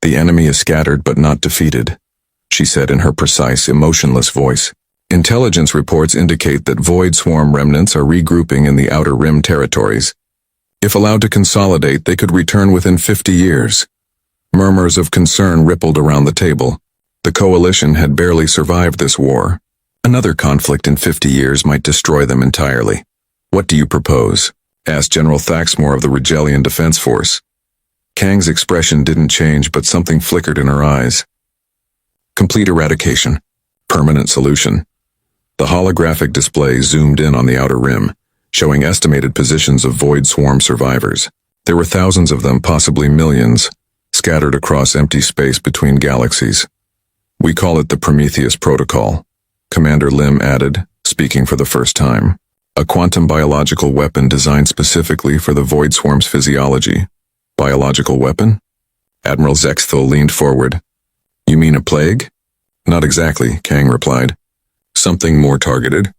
The enemy is scattered but not defeated, she said in her precise, emotionless voice. Intelligence reports indicate that void swarm remnants are regrouping in the outer rim territories. If allowed to consolidate, they could return within 50 years. Murmurs of concern rippled around the table. The coalition had barely survived this war. Another conflict in 50 years might destroy them entirely. What do you propose? Asked General Thaxmore of the Regelian Defense Force. Kang's expression didn't change, but something flickered in her eyes. Complete eradication. Permanent solution. The holographic display zoomed in on the outer rim, showing estimated positions of void swarm survivors. There were thousands of them, possibly millions, scattered across empty space between galaxies. We call it the Prometheus Protocol, Commander Lim added, speaking for the first time. A quantum biological weapon designed specifically for the void swarm's physiology. Biological weapon? Admiral Zexthul leaned forward. You mean a plague? Not exactly, Kang replied. Something more targeted.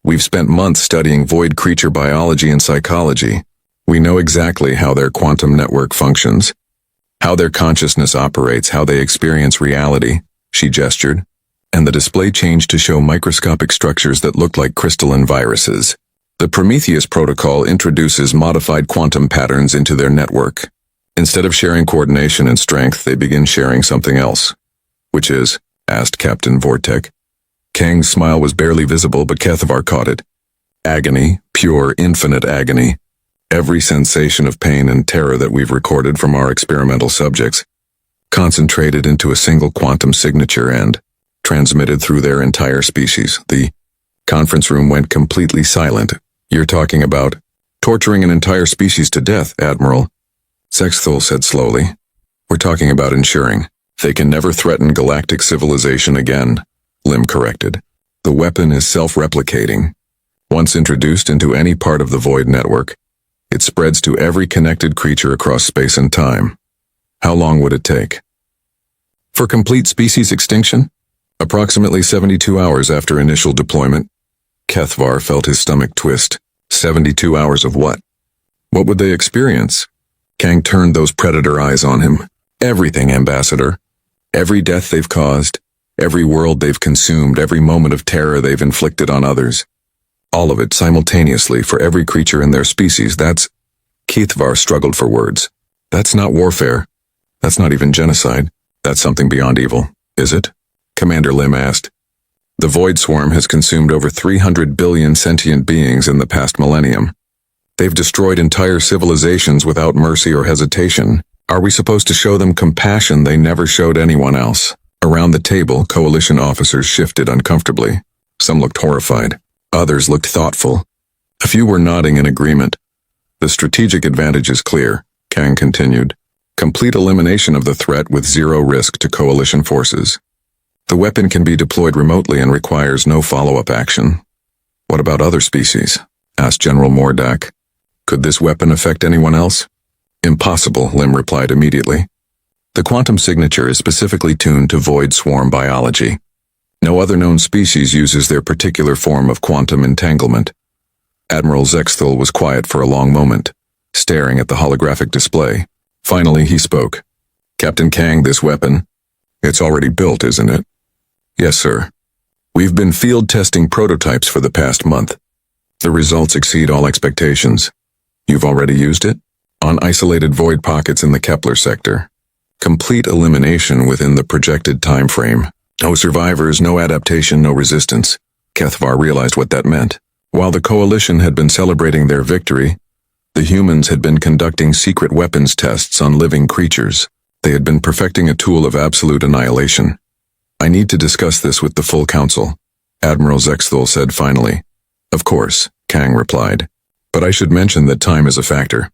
We've spent months studying void creature biology and psychology. We know exactly how their quantum network functions, how their consciousness operates, how they experience reality, she gestured, and the display changed to show microscopic structures that looked like crystalline viruses. The Prometheus Protocol introduces modified quantum patterns into their network. Instead of sharing coordination and strength, they begin sharing something else. Which is? Asked Captain Vortek. Kang's smile was barely visible, but Kethavar caught it. Agony, pure, infinite agony. Every sensation of pain and terror that we've recorded from our experimental subjects, concentrated into a single quantum signature and transmitted through their entire species. The conference room went completely silent. You're talking about torturing an entire species to death, Admiral, Zexthul said slowly. We're talking about ensuring they can never threaten galactic civilization again, Lim corrected. The weapon is self-replicating. Once introduced into any part of the void network, it spreads to every connected creature across space and time. How long would it take? For complete species extinction? Approximately 72 hours after initial deployment. Kethvar felt his stomach twist. 72 hours of what? What would they experience? Kang turned those predator eyes on him. Everything, Ambassador. Every death they've caused, every world they've consumed, every moment of terror they've inflicted on others. All of it simultaneously for every creature in their species. That's... Kethvar struggled for words. That's not warfare. That's not even genocide. That's something beyond evil, is it? Commander Lim asked. The Void Swarm has consumed over 300 billion sentient beings in the past millennium. They've destroyed entire civilizations without mercy or hesitation. Are we supposed to show them compassion they never showed anyone else? Around the table, coalition officers shifted uncomfortably. Some looked horrified. Others looked thoughtful. A few were nodding in agreement. The strategic advantage is clear, Kang continued. Complete elimination of the threat with zero risk to coalition forces. The weapon can be deployed remotely and requires no follow-up action. What about other species? Asked General Mordak. Could this weapon affect anyone else? Impossible, Lim replied immediately. The quantum signature is specifically tuned to void swarm biology. No other known species uses their particular form of quantum entanglement. Admiral Zexthul was quiet for a long moment, staring at the holographic display. Finally, he spoke. Captain Kang, this weapon, it's already built, isn't it? Yes, sir. We've been field testing prototypes for the past month. The results exceed all expectations. You've already used it? On isolated void pockets in the Kepler sector. Complete elimination within the projected time frame. No survivors, no adaptation, no resistance. Kethvar realized what that meant. While the coalition had been celebrating their victory, the humans had been conducting secret weapons tests on living creatures. They had been perfecting a tool of absolute annihilation. I need to discuss this with the full council, Admiral Zexthul said finally. Of course, Kang replied. But I should mention that time is a factor.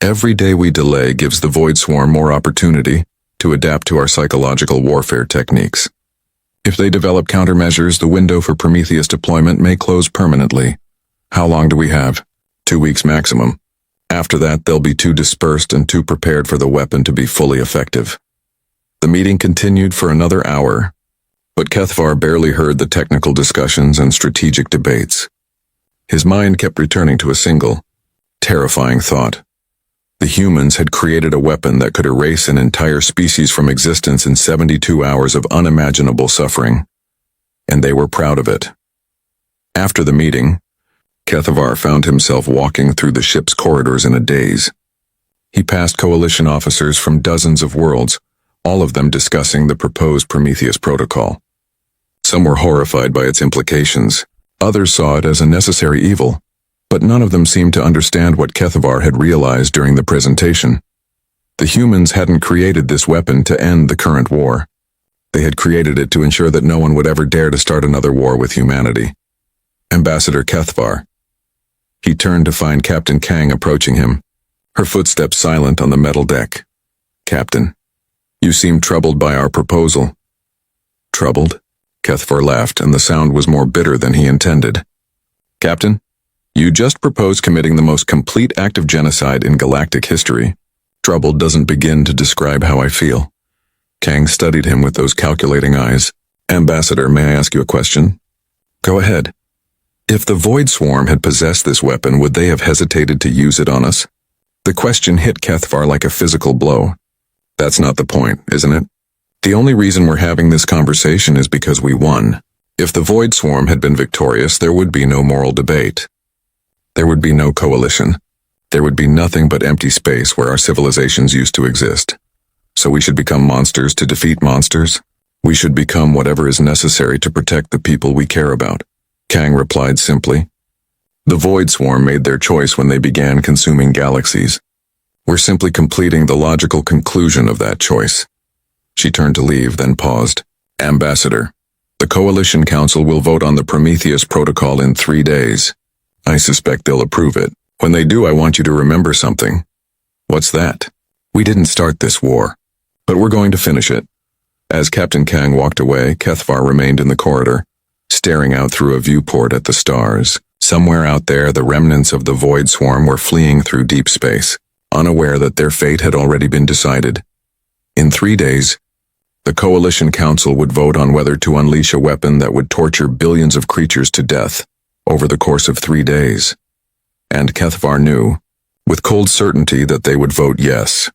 Every day we delay gives the Void Swarm more opportunity to adapt to our psychological warfare techniques. If they develop countermeasures, the window for Prometheus deployment may close permanently. How long do we have? 2 weeks maximum. After that, they'll be too dispersed and too prepared for the weapon to be fully effective. The meeting continued for another hour, but Kethvar barely heard the technical discussions and strategic debates. His mind kept returning to a single, terrifying thought. The humans had created a weapon that could erase an entire species from existence in 72 hours of unimaginable suffering, and they were proud of it. After the meeting, Kethvar found himself walking through the ship's corridors in a daze. He passed coalition officers from dozens of worlds, all of them discussing the proposed Prometheus protocol. Some were horrified by its implications, others saw it as a necessary evil, but none of them seemed to understand what Kethvar had realized during the presentation. The humans hadn't created this weapon to end the current war. They had created it to ensure that no one would ever dare to start another war with humanity. Ambassador Kethvar. He turned to find Captain Kang approaching him, her footsteps silent on the metal deck. Captain, you seem troubled by our proposal. Troubled? Kethvar laughed, and the sound was more bitter than he intended. Captain, you just proposed committing the most complete act of genocide in galactic history. Troubled doesn't begin to describe how I feel. Kang studied him with those calculating eyes. Ambassador, may I ask you a question? Go ahead. If the Void Swarm had possessed this weapon, would they have hesitated to use it on us? The question hit Kethvar like a physical blow. That's not the point, isn't it? The only reason we're having this conversation is because we won. If the Void Swarm had been victorious, there would be no moral debate. There would be no coalition. There would be nothing but empty space where our civilizations used to exist. So we should become monsters to defeat monsters? We should become whatever is necessary to protect the people we care about. Kang replied simply. The Void Swarm made their choice when they began consuming galaxies. We're simply completing the logical conclusion of that choice. She turned to leave, then paused. Ambassador, the Coalition Council will vote on the Prometheus Protocol in 3 days. I suspect they'll approve it. When they do, I want you to remember something. What's that? We didn't start this war, but we're going to finish it. As Captain Kang walked away, Kethvar remained in the corridor, staring out through a viewport at the stars. Somewhere out there, the remnants of the Void Swarm were fleeing through deep space, unaware that their fate had already been decided. In 3 days, the Coalition Council would vote on whether to unleash a weapon that would torture billions of creatures to death over the course of 3 days. And Kethvar knew, with cold certainty, that they would vote yes.